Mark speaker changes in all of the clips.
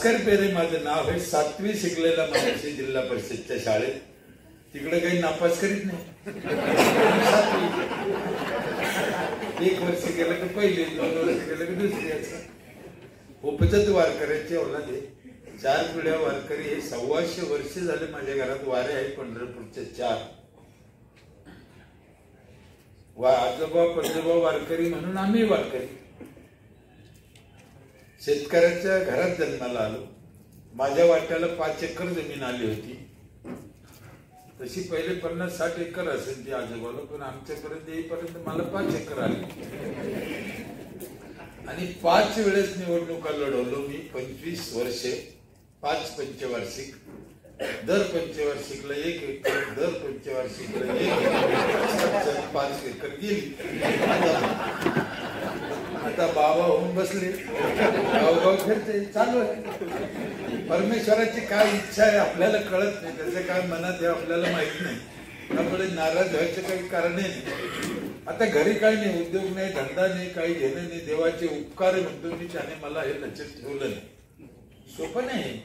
Speaker 1: भास्कर पेरे माझं नाव आहे. 7वी शिकलेला माणूस जिल्हा परिषदच्या शाळेत. तिकडे काही नापास करीत नाही. 1 वर्ष गेलं की पहिली, 2 वर्ष गेलं की दुसरी. उपजत वारकऱ्यांची औलाद आहे. 4 पिढ्या वारकरी हे. 125 वर्ष झाले माझ्या घरात वारे आहे. पंढरपूरचे 4 आजोबा पंजोबा वारकरी म्हणून आम्ही वारकरी. शेतकऱ्याच्या घरात जन्माला आलो. माझ्या वाट्याला 5 एकर जमीन आली होती. तशी पहिले 50-60 एकर असेल ती आजोबाला, पण आमच्यापर्यंत येईपर्यंत मला 5 एकर आली. आणि 5 वेळेस निवडणुका लढवलो मी. 25 वर्षे, 5 पंचवार्षिक. दर पंचवार्षिकला 1 एकर, दर पंचवार्षिकला 1 एकर, 5 एकर गेली. आता बाबा होऊन बसले, गावगाव फिरते, चालू आहे. परमेश्वराची काय इच्छा आहे आपल्याला कळत नाही, त्याचं काय मनात आहे आपल्याला माहित नाही. त्यामुळे नाराज व्हायचं काही कारण नाही. आता घरी काही नाही, उद्योग नाही, धंदा नाही, काही घेणं नाही. देवाचे उपकार म्हणतो मी, त्याने मला हे लक्षात ठेवलं नाही. सोपं नाही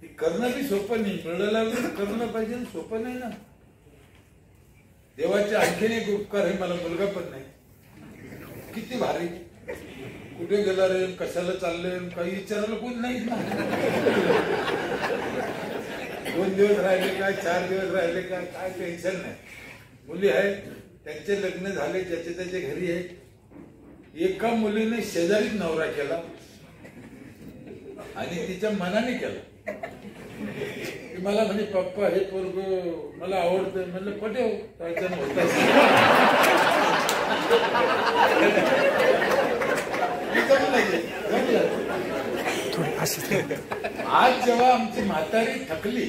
Speaker 1: हे करणं, बी सोपं नाही. मिळालं करणं पाहिजे, सोपं नाही ना. देवाचे आणखीन एक उपकार आहे, मला मुलगा पण नाही. किती भारी. कुठे गेला रे, कशाला चाललंय, काही विचारायला कोण नाही ना. 2 दिवस राहिले काय, 4 दिवस राहिले काय, काय टेन्शन नाही. मुली आहेत, त्यांचे लग्न झाले, ज्याचे त्याचे घरी आहे. एका मुलीने शेजारीच नवरा केला आणि तिच्या मनाने केला. मला म्हणे पप्पा हे पोरग मला आवडतं. म्हणलं पटेव, त्याच्यानं होत. आज जेव्हा आमची म्हातारी थकली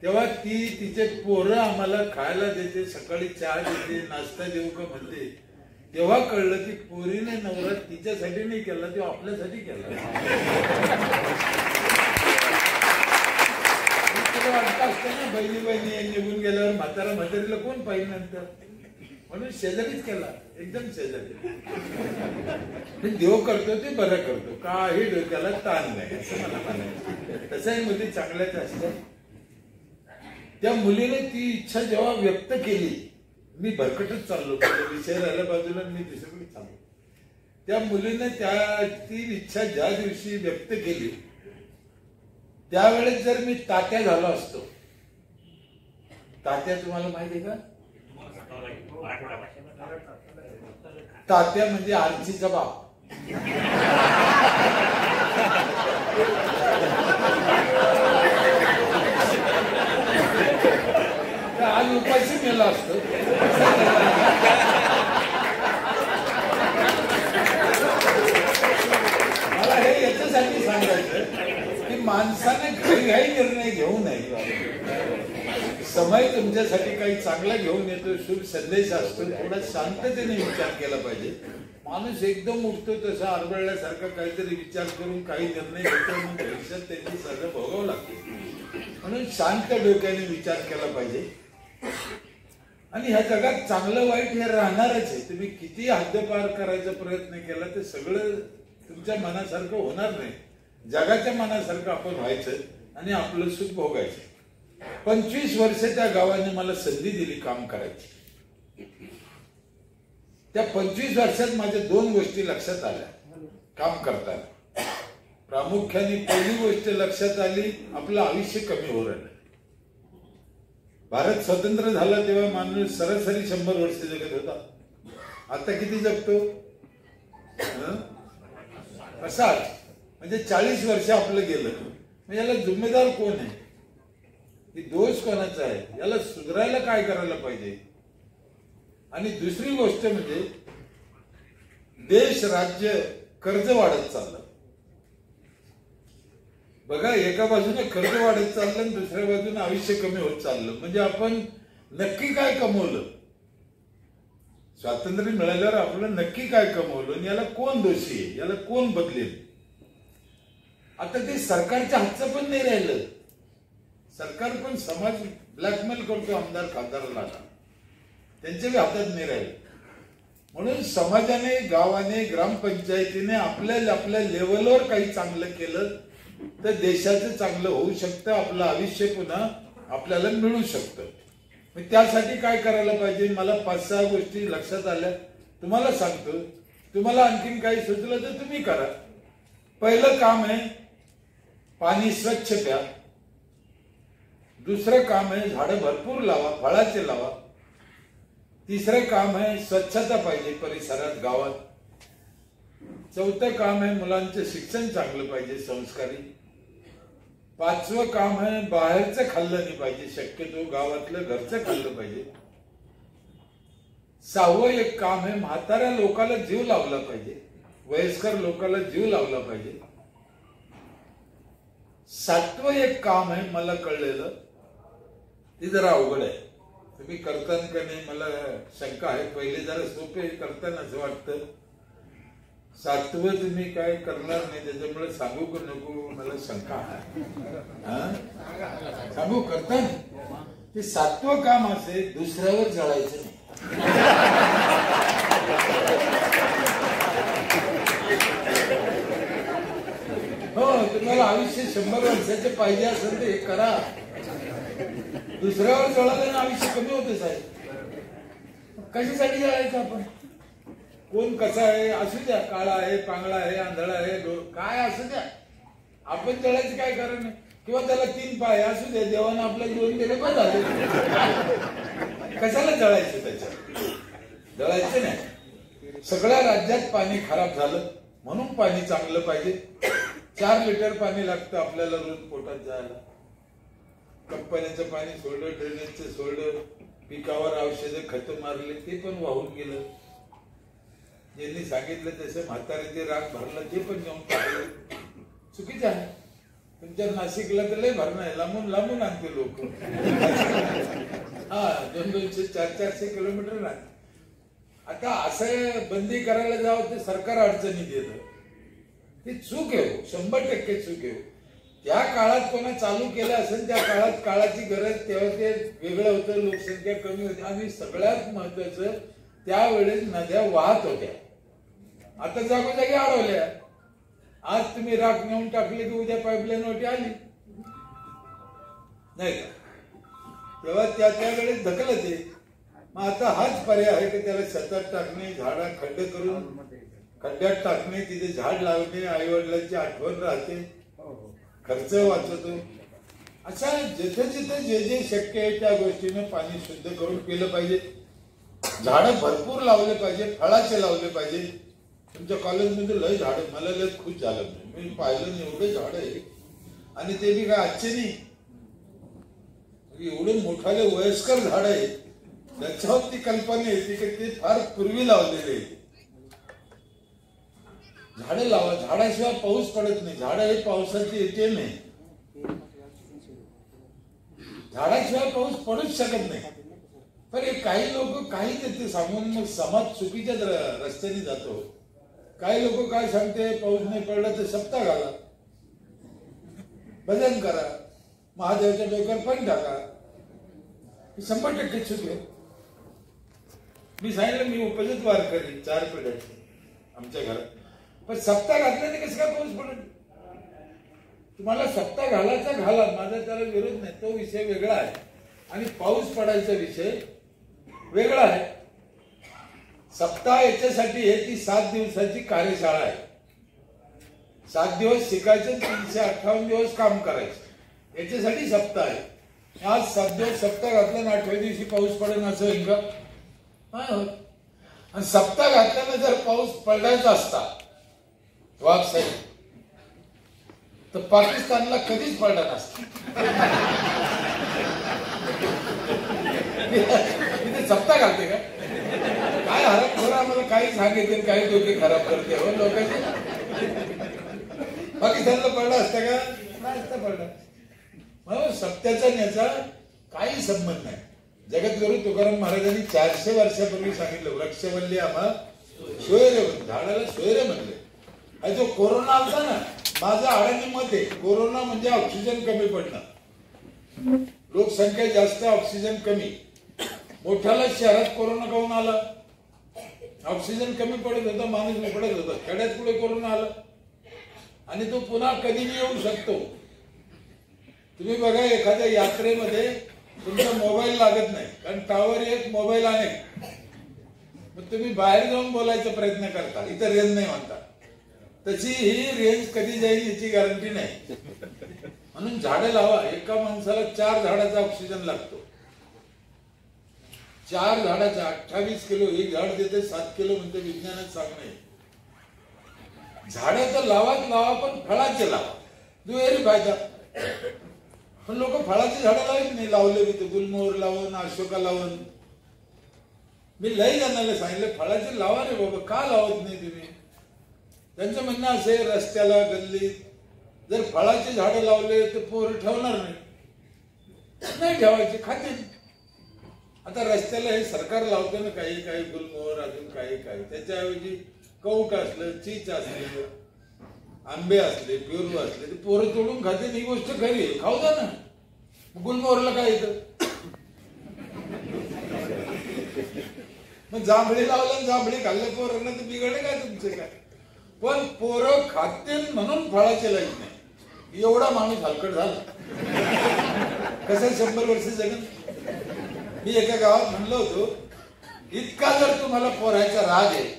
Speaker 1: तेव्हा ती तिचे पोरं आम्हाला खायला देते, सकाळी चहा देते, नाश्ता देऊ का म्हणते. तेव्हा कळलं की पोरीने नवरा तिच्यासाठी नाही केला, तो आपल्यासाठी केला. वाटतं असतं ना, बहिणी बहिणी निघून गेल्यावर म्हातारा म्हातारीला कोण पाहिजे नंतर, म्हणून शेजारीच केला, एकदम शेजारी. देव करतो ते बरं करतो, काही डोक्याला ताण नाही असं मला म्हणायचं. तसंही मुली चांगल्याच असतात. त्या मुलीने ती इच्छा जेव्हा व्यक्त केली, मी भरकटच चाललो, विषय राहिल्या बाजूला, मी दुसरीकडे चाललो. त्या मुलीने ती इच्छा ज्या दिवशी व्यक्त केली त्यावेळेस जर मी तात्या झालो असतो. तात्या तुम्हाला माहिती आहे का? तात्या म्हणजे आरचीचा बाप. आज उपाशी मेला असतो. मला हे याच्यासाठी सांगायचं की माणसाने काही निर्णय घेऊ नये. समय तुमच्यासाठी काही चांगला घेऊन येतो, शुभ संदेश असतो, थोडा शांततेने विचार केला पाहिजे. माणूस एकदम उठतो तसा आरबळल्यासारखा काहीतरी विचार करून काही निर्णय घेतो, मग भविष्यात त्यांची सजा भोगावं लागते. म्हणून शांत डोक्याने विचार केला पाहिजे. आणि ह्या जगात चांगलं वाईट हे राहणारच आहे. तुम्ही किती हद्दपार करायचा प्रयत्न केला ते सगळं तुमच्या मनासारखं होणार नाही. जगाच्या मनासारखं आपण व्हायचं आणि आपलं सुख भोगायचं. 25 वर्ष त्या गावाने मला संधी दिली काम करायची. त्या 25 वर्षात माझ्या 2 गोष्टी लक्षात आल्या काम करताना. प्रामुख्याने पहिली गोष्ट लक्षात आली, आपलं आयुष्य कमी होऊ राहिलं. भारत स्वतंत्र झाला तेव्हा माणूस सरासरी 100 वर्ष जगत होता. आता किती जगतो? असा म्हणजे 40 वर्ष आपलं गेलं. मग याला जिम्मेदार कोण आहे? की दोष कोणाचा आहे? याला सुधारायला काय करायला पाहिजे? आणि दुसरी गोष्ट म्हणजे देश राज्य कर्ज वाढत चाललं. बघा, एका बाजूने कर्ज वाढत चाललं आणि दुसऱ्या बाजूने आयुष्य कमी होत चाललं. म्हणजे आपण नक्की काय कमवलं? स्वातंत्र्य मिळाल्यावर आपलं नक्की काय कमवलं आणि याला कोण दोषी आहे? याला कोण बदलेल? आता ते सरकारच्या हातचं पण नाही राहिलं. सरकार पण समाज ब्लॅकमेल करतो आमदार खासदाराला, त्यांच्या हातात नाही राहिलं. म्हणून समाजाने, गावाने, ग्रामपंचायतीने आपल्या लेवलवर काही चांगलं केलं तर देशाचं चांगलं होऊ शकतं, आपलं आयुष्य पुन्हा आपल्याला मिळू शकतं. मग त्यासाठी काय करायला पाहिजे, मला 5-6 गोष्टी लक्षात आल्या, तुम्हाला सांगतो. तुम्हाला आणखीन काही सुचलं तर तुम्ही करा. पहिलं काम आहे पाणी स्वच्छ प्या. दुसरं काम आहे झाडं भरपूर लावा, फळाचे लावा. तिसरं काम आहे स्वच्छता पाहिजे परिसरात, गावात. चौथं काम आहे मुलांचं शिक्षण चांगलं पाहिजे, संस्कारी. 5वं काम आहे बाहेरचं खाल्लं नाही पाहिजे, शक्यतो गावातलं घरचं खाल्लं पाहिजे. 6वं एक काम आहे म्हाताऱ्या लोकांना जीव लावला पाहिजे, वयस्कर लोकांना जीव लावला पाहिजे. 7वं एक काम आहे मला कळलेलं, ते जरा अवघड आहे, तुम्ही करताना का नाही मला शंका आहे. पहिले जरा सोपे करताना असं वाटतं. 7वं तुम्ही काय करणार नाही त्याच्यामुळे सांगू का नको मला शंका आहे. सांगू करताना ते 7वं काम असे दुसऱ्यावर जळायचं नाही. हो, तुम्हाला आयुष्य 100 वर्षाचे पाहिजे असेल तर हे करा. दुसऱ्यावर जळाल्याने आयुष्य कमी होते साहेब. कशासाठी जळायचं आपण? कोण कसा आहे असू द्या, काळा आहे, पांगळा आहे, आंधळा आहे, काय असू द्या, आपण जळायचं काय कारण आहे? किंवा त्याला 3 पाय असू द्या, देवानं आपल्याला 2 दिले पण झाले. कशाला जळायचं? त्याच्यात जळायचं नाही. सगळ्या राज्यात पाणी खराब झालं म्हणून पाणी चांगलं पाहिजे. 4 लिटर पाणी लागतं आपल्याला रोज पोटात जायला. कंपन्याचं पाणी सोडलं, ड्रेनेजचं सोडलं, पिकावर औषधं खतं मारले ते पण वाहून गेलं. ज्यांनी सांगितलं तसं म्हाताऱ्याचे राग भरला ते पण घेऊन टाकलं. चुकीचं आहे. तुमच्या नाशिकला तर लय भरणं आहे, लांबून लांबून आणते लोक. 200-400 किलोमीटर नाही. आता असं बंदी करायला जावं ते सरकार अडचणी देतं. ती चूक आहे, 100% चूक आहे. त्या काळात कोणा चालू केलं असेल, त्या काळात काळाची गरज, तेव्हा ते वेगळं होतं, लोकसंख्या कमी होती. आणि सगळ्यात महत्वाचं त्यावेळेस नद्या वाहत होत्या. आता जागोजागी अडवल्या. आज तुम्ही राख नेऊन टाकली की उद्या पाईपलाईन वाटी आली नाही का? तेव्हा त्यावेळेस ढकलत आहे. मग आता हाच पर्याय आहे की त्याला शेतात टाकणे, झाडा खड्डे करून खड्ड्यात टाकणे, तिथे झाड लावणे, आई वडिलांची आठवण राहते, खर्च वाचतो. अशा जिथे जिथे जे जे शक्य आहे त्या गोष्टीने पाणी शुद्ध करून पिलं पाहिजे. झाडं भरपूर लावले पाहिजे, फळाचे लावले पाहिजे. तुमच्या कॉलेजमध्ये लय झाड, मला लय खुश झालं. मी पाहिलं एवढे झाड आहे आणि ते बी काय आजचे नाही, एवढे मोठाले वयस्कर झाड आहे. त्याच्यावर ती कल्पना येते की ते फार पूर्वी लावलेले आहे. झाडे लावा, झाडाशिवाय पाऊस पडत नाही. झाड हे पावसाची येते नाही, झाडाशिवाय पाऊस पडूच शकत नाही. पण हे काही लोक काही देते सांगून मग समाज चुकीच्या रस्त्याने जातो. काही लोक काय सांगते, पाऊस नाही पडला तर सप्ताह घाला, भजन करा, महादेवाच्या डोक्यावर पण टाका. 100% चुक आहे. मी सांगितलं मी उपजित वार करीन 4 पिढ्याची आमच्या घरात, पण सप्ताह घातल्याने कसं काय पाऊस पडेल? तुम्हाला सप्ताह घालायचा घाला, माझा त्याला विरोध नाही, तो विषय वेगळा आहे. आणि पाऊस पडायचा विषय वेगळा आहे. सप्ताह याच्यासाठी आहे ती 7 दिवसाची कार्यशाळा आहे. 7 दिवस शिकायचं, 358 दिवस काम करायचं, याच्यासाठी सप्ताह आहे. आज 7 दिवस सप्ताह घातला आणि 8व्या दिवशी पाऊस पडेल असं होईल का? नाही होत. आणि सप्ताह घातल्यानं जर पाऊस पडायचा असता वाघ साहेब, तर पाकिस्तानला कधीच पडला नसता. तिथे सप्ताह घालते का? काय हरप खरं आम्हाला काही सांगितले, काही डोके खराब करते हो लोकांचे. पाकिस्तानला पडला असता का? नाही असता पडला. म्हणून सप्त्याचा याचा काही संबंध नाही. जगद्गुरु तुकाराम महाराजांनी 400 वर्षापूर्वी सांगितलं, वृक्षवल्ली आम्हा सोयरे, झाडाला सोयरे म्हणले. आणि जो कोरोना आलता ना, माझं आडाणी मत आहे, कोरोना म्हणजे ऑक्सिजन कमी पडणं. लोकसंख्या जास्त, ऑक्सिजन कमी. मोठ्याला शहरात कोरोना काऊन आला? ऑक्सिजन कमी पडत होता, माणूस पडत होता. खेड्यात पुढे कोरोना आला. आणि तो पुन्हा कधीही येऊ शकतो. तुम्ही बघा एखाद्या यात्रेमध्ये तुमचा मोबाईल लागत नाही, कारण टावर एक मोबाईल अनेक. मग तुम्ही बाहेर जाऊन बोलायचा प्रयत्न करता, इथं रेंज नाही म्हणता. तशी ही रेंज कधी जाईल याची गॅरंटी नाही. म्हणून झाडं लावा. एका माणसाला 4 झाडाचा ऑक्सिजन लागतो. 4 झाडाचा 28 किलो. एक झाड देते 7 किलो म्हणते विज्ञानात सांगणे. झाडं तर लावाच लावा, पण फळाचे लावा. दुहेरी फायदा. पण लोक फळाची झाडं लावत नाही. लावले मी ते गुलमोहर लावून, अशोका लावून. मी लई जणांना सांगितलं फळाचे लावा रे बाबा, का लावत नाही तुम्ही? त्यांचं म्हणणं असे, रस्त्याला गल्लीत जर फळाची झाडं लावले तर पोरं ठेवणार नाही ठेवायचे, खातील. आता रस्त्याला हे सरकार लावतं ना काही काही गुलमोहर, अजून काही काही. त्याच्याऐवजी कौट असलं, चीच असले, आंबे असले, पेरू असले ते पोरं तोडून खातील. ही गोष्ट खरी आहे, खाऊ द्या ना. गुलमोहरला काय येतं? मग जांभळी लावलं, जांभळी खाल्लं पोरांना तर बिघडे काय तुमचे काय? पण पोरं खातील म्हणून फळाचे लाईत नाही. एवढा माणूस हलकट झाला. कसं 100 वर्ष जगन? मी एका गावात म्हणलो होतो, इतका जर तुम्हाला पोरायचा राग आहे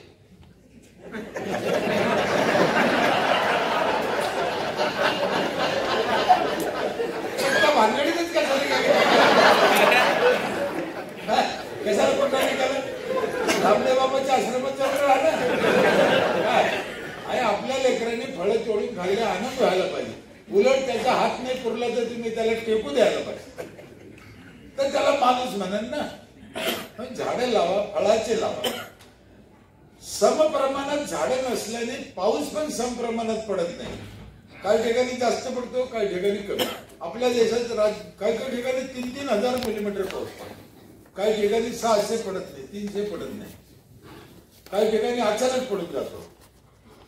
Speaker 1: भानगडीतच का झाली कशाला कोणता निघाला? रामदेव बाबाच्या आश्रमात राहणार काय? आणि आपल्या लेकरांनी फळं तोडून खायला आनंद व्हायला पाहिजे. उलट त्याचा हात नाही पुरला तर तुम्ही त्याला टेकू द्यायला पाहिजे, तर त्याला माणूस म्हणेल ना. पण झाडं लावा, फळाचे लावा. समप्रमाणात झाडं नसल्याने पाऊस पण समप्रमाणात पडत नाही. काही ठिकाणी जास्त पडतो, काही ठिकाणी कमी. आपल्या देशात काही काही ठिकाणी 3-3 हजार मिलीमीटर पाऊस पडतो. काही ठिकाणी 600 पडत नाही, 300 पडत नाही. काही ठिकाणी अचानक पडून जातो.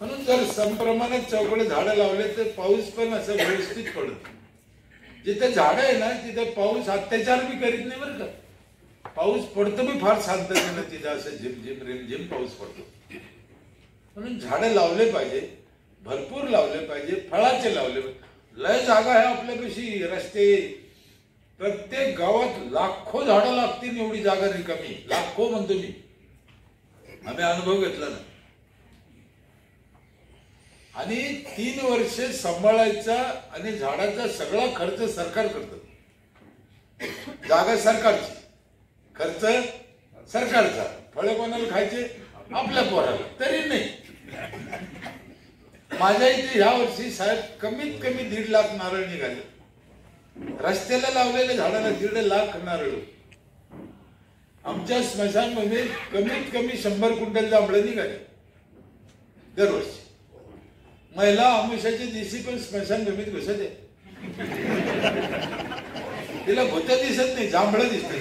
Speaker 1: म्हणून जर समप्रमाणात चौकडे झाडं लावले तर पाऊस पण असं व्यवस्थित पडत. जिथे झाडं आहे ना तिथे पाऊस अत्याचार बी करीत नाही बरं का. पाऊस पडतो बी फार शांततेनं तिथे असं झिमझिम रिमझिम पाऊस पडतो. म्हणून झाडं लावले पाहिजे, भरपूर लावले पाहिजे, फळाचे लावले पाहिजे. लय जागा आहे आपल्यापाशी, रस्ते. प्रत्येक गावात लाखो झाडं लागतील एवढी जागा रिकामी. लाखो म्हणतो मी, आम्ही अनुभव घेतला ना. आणि 3 वर्ष सांभाळायचा आणि झाडाचा सगळा खर्च सरकार करतं. जागा सरकारची, खर्च सरकारचा. फळे कोणाला खायचे? आपल्या पोराला. तरी नाही. माझ्या इथे ह्या वर्षी साहेब कमीत कमी 1.5 लाख नारळ निघाले. रस्त्याला लावलेल्या झाडाला 1.5 लाख नारळ. आमच्या स्मशानमध्ये कमीत कमी 100 क्विंटल जांभळं निघाले दरवर्षी. महिला अमावस्याच्या दिवशी पण स्मशानभूमीत घुसते. तिला भूत दिसत नाही, जांभळं दिसते.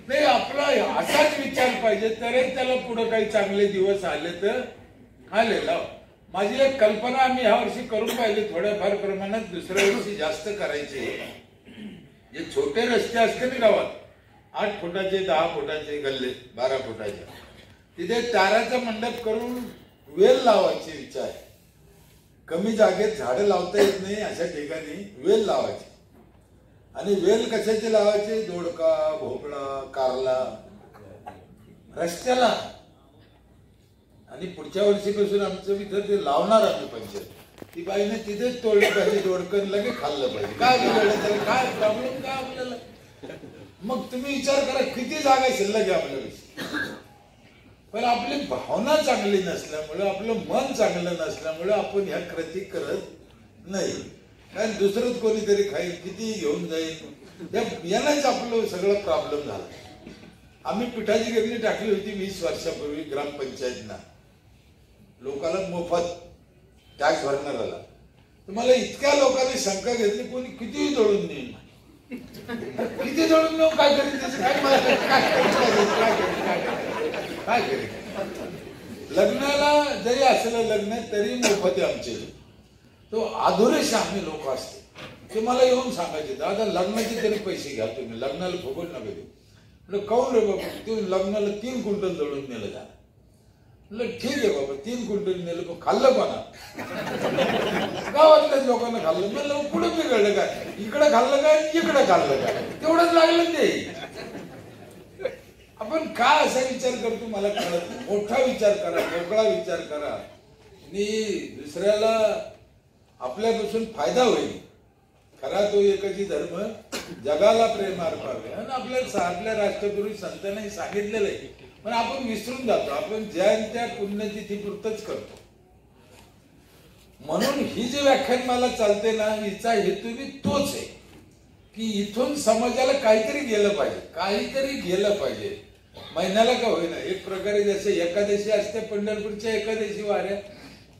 Speaker 1: नाही, आपला असाच विचार पाहिजे तरच त्याला पुढे काही चांगले दिवस आले तर आलेला. माझी एक कल्पना आम्ही ह्या वर्षी करून पाहिजे थोड्याफार प्रमाणात. दुसऱ्या वर्षी जास्त करायचे. जे छोटे रस्ते असते ना गावात, 8 फुटाचे, 10 फुटाचे गल्ले, 12 फुटाचे, तिथे ताराचा मंडप करून वेल लावायची विचार. कमी जागेत झाडं लावता येत नाही अशा ठिकाणी वेल लावायची. आणि वेल कशाचे लावायचे? दोडका, भोपळा, कारला रस्त्याला. आणि पुढच्या वर्षीपासून आमचं इथं ते लावणार आम्ही पंचायत. ती बाईने तिथेच तोडलं पाहिजे दोडकन, लगे खाल्लं पाहिजे. काय बिघडलं? काय प्रॉब्लेम काय आपल्याला? मग तुम्ही विचार करा किती जागा शिल्लक आहे आपल्याला. पण आपली भावना चांगली नसल्यामुळे, आपलं मन चांगलं नसल्यामुळे आपण ह्या कृती करत नाही. कारण दुसरंच कोणीतरी खाईल, किती घेऊन जाईल, यालाच आपलं सगळं प्रॉब्लेम झाला. आम्ही पिठाची गिरणी टाकली होती 20 वर्षापूर्वी ग्रामपंचायतना. लोकांना मोफत टॅक्स भरणाऱ्याला. तुम्हाला इतक्या लोकांनी शंका घेतली, कोणी कितीही जोडून देईल. किती जोडून देऊ, काय करेल त्याचं काय करेल? लग्नाला जरी असलं लग्न तरी मोफत आहे आमचे. तो अधुरेश आम्ही लोक असते. ते मला येऊन सांगायचे, दादा लग्नाचे तरी पैसे घ्या तुम्ही, लग्नाला फुकट नका देऊ. म्हणलं काऊन रे बाबा, तू लग्नाला 3 क्विंटल दळून नेलं का? म्हणलं ठीक आहे बाबा, 3 क्विंटल नेलं, पण खाल्लं कोणा? गावातल्याच लोकांना खाल्लं. म्हणलं पुढे बिघडलं काय? इकडे खाल्लं काय, इकडे खाल्लं काय? तेवढंच लागलं ते. आपण का असा विचार करतो मला कळत नाही. मोठा विचार करा, मोकळा विचार करा आणि दुसऱ्याला आपल्यापासून फायदा होईल. खरा तो एकची धर्म जगाला प्रेमार पावे. आणि आपल्या राष्ट्रपुरुष संतांनी सांगितलेलं आहे, पण आपण विसरून जातो. आपण ज्यांच्या पुण्यतिथी पुरतच करतो. म्हणून ही जी व्याख्यानमाला चालते ना, हिचा हेतू बी तोच आहे की इथून समाजाला काहीतरी गेलं पाहिजे, काहीतरी गेलं पाहिजे. महिन्याला का होईना, एक प्रकारे जसे एकादशी असते पंढरपूरच्या एकादशी वाऱ्या,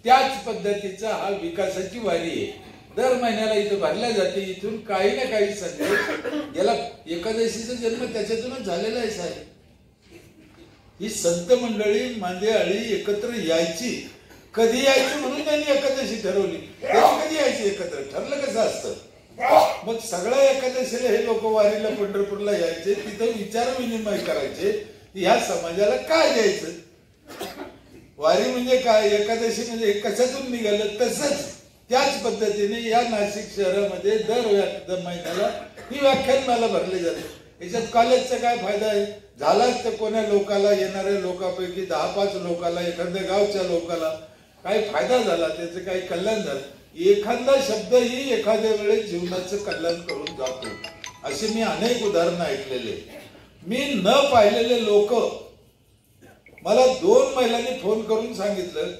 Speaker 1: त्याच पद्धतीचा हा विकासाची वारी आहे. दर महिन्याला इथं भरल्या जाते. इथून काही ना काही संदेश याला, एकादशीचा जन्म त्याच्यातूनच झालेला आहे साहेब. ही संत मंडळी मांदेआळी एकत्र यायची. कधी यायची म्हणून त्यांनी एकादशी ठरवली. कधी यायची एकत्र, ठरलं कसं असतं. मग सगळ्या एकादशीला हे लोक वारीला पंढरपूरला यायचे, तिथं विचार विनिमय करायचे, ह्या समाजाला काय द्यायचं. वारी म्हणजे काय, एकादशी म्हणजे कशातून निघालं. तसंच त्याच पद्धतीने या नाशिक शहरामध्ये दर महिन्याला ही व्याख्यानमाला भरली जाते. याच्यात कॉलेजचा काय फायदा आहे? झालाच तर कोण्या लोकाला, येणाऱ्या लोकांपैकी 10-5 लोकाला, एखाद्या गावच्या लोकाला काही फायदा झाला, त्याचं काही कल्याण झालं. एखादा शब्दही एखाद्या वेळेस जीवनाचं कल्याण करून जातो. अशी मी अनेक उदाहरणं ऐकलेले. मी न पाहिलेले लोक मला 2 महिलांनी फोन करून सांगितलं,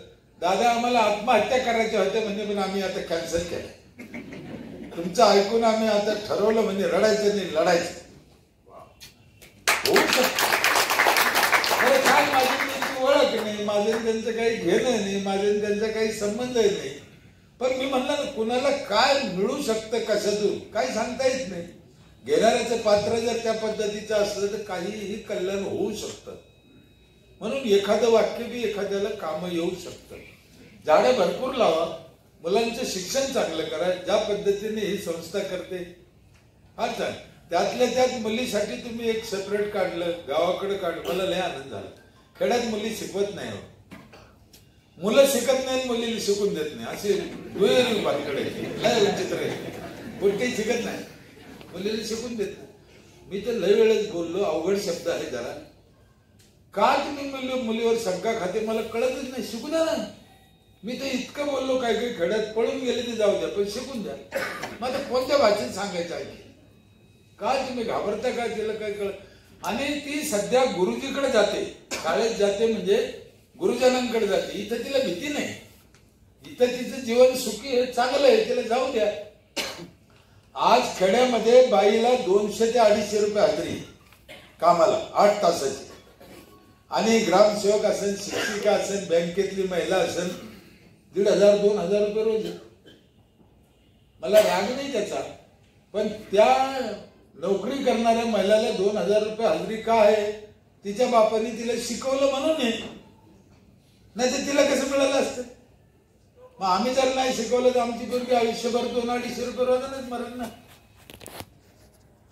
Speaker 1: दादा आम्हाला आत्महत्या करायच्या होत्या म्हणजे, पण आम्ही आता कॅन्सल केलं. तुमचं ऐकून आम्ही आता ठरवलं म्हणजे रडायचं नाही, लढायचं. होऊ शकतं. काय माझी त्यांची ओळख नाही, माझे त्यांचं काही घेणं नाही, माझे त्यांचा काही संबंध नाही. पण मी म्हणलं ना, कुणाला काय मिळू शकतं कशातून काही सांगता येत नाही. घेणाऱ्याचं पात्र जर त्या पद्धतीचं असलं तर काहीही कल्याण होऊ शकतं. म्हणून एखादं वाक्य बी एखाद्याला काम येऊ शकतं. झाडं भरपूर लावा, मुलांचं शिक्षण चांगलं करा. ज्या पद्धतीने ही संस्था करते फार छान. त्यातल्या त्यात मुलीसाठी तुम्ही एक सेपरेट काढलं, गावाकडे काढलं, मला लय आनंद झाला. खेड्यात मुली शिकवत नाही. मुलं शिकत नाही, मुलीला शिकून देत नाही, असे दुहेरी बारीकडे विचित्र आहे. कोणतेही शिकत नाही, मुलीला शिकून देत नाही. मी तर लय वेळेस बोललो, अवघड शब्द आहे जरा. का तुम्ही मुलीवर शंका खाते मला कळतच नाही. शिकू द्या ना. मी तर इतकं बोललो, काय काही खेड्यात पळून गेले ते जाऊ द्या, पण शिकून द्या. मग आता कोणत्या भाषेत सांगायचं आहे? का तुम्ही घाबरता? काय तिला काय कळत? आणि ती सध्या गुरुजीकडे जाते, शाळेत जाते म्हणजे गुरुजनांकडे जाते. इथं तिला भीती नाही. इथं तिचं जीवन सुखी आहे, चांगलं आहे, तिला जाऊ द्या. आज खेड्यामध्ये बाईला 200 ते 250 रुपये हजेरी कामाला 8 तासाची. आणि ग्रामसेवक असेल, शिक्षिका असेल, बँकेतली महिला असेल, 1500-2000 रुपये रोज. मला राग नाही त्याचा, पण त्या नोकरी करणाऱ्या महिलाला 2000 रुपये हजेरी का आहे? तिच्या बापाने तिला शिकवलं म्हणून आहे. नाही तर तिला कसं मिळालं असतं? मग आम्ही जर नाही शिकवलं तर आमची पोरगी आयुष्यभर 200-250 रुपये रोजानच मरण ना.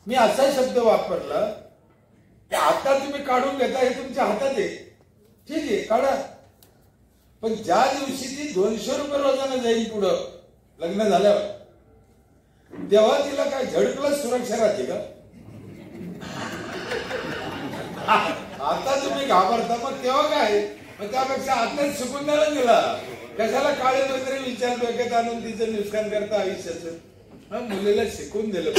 Speaker 1: मी असा शब्द वापरला, आता तुम्ही काढून घेता हे तुमच्या हातात आहे, ठीक आहे काढा. पण ज्या दिवशी ती 200 रुपये रोजानं जाईल पुढं लग्न झाल्यावर, तेव्हा तिला काय झडकलं सुरक्षा राहते का? आता तुम्ही घाबरता, मग तेव्हा काय? मग त्यापेक्षा आताच शिकून द्यायला दिला. कशाला काळे वगैरे विचार डोक्यात आणून तिचं नुकसान करता आयुष्याचं. मुलीला शिकून दिलं.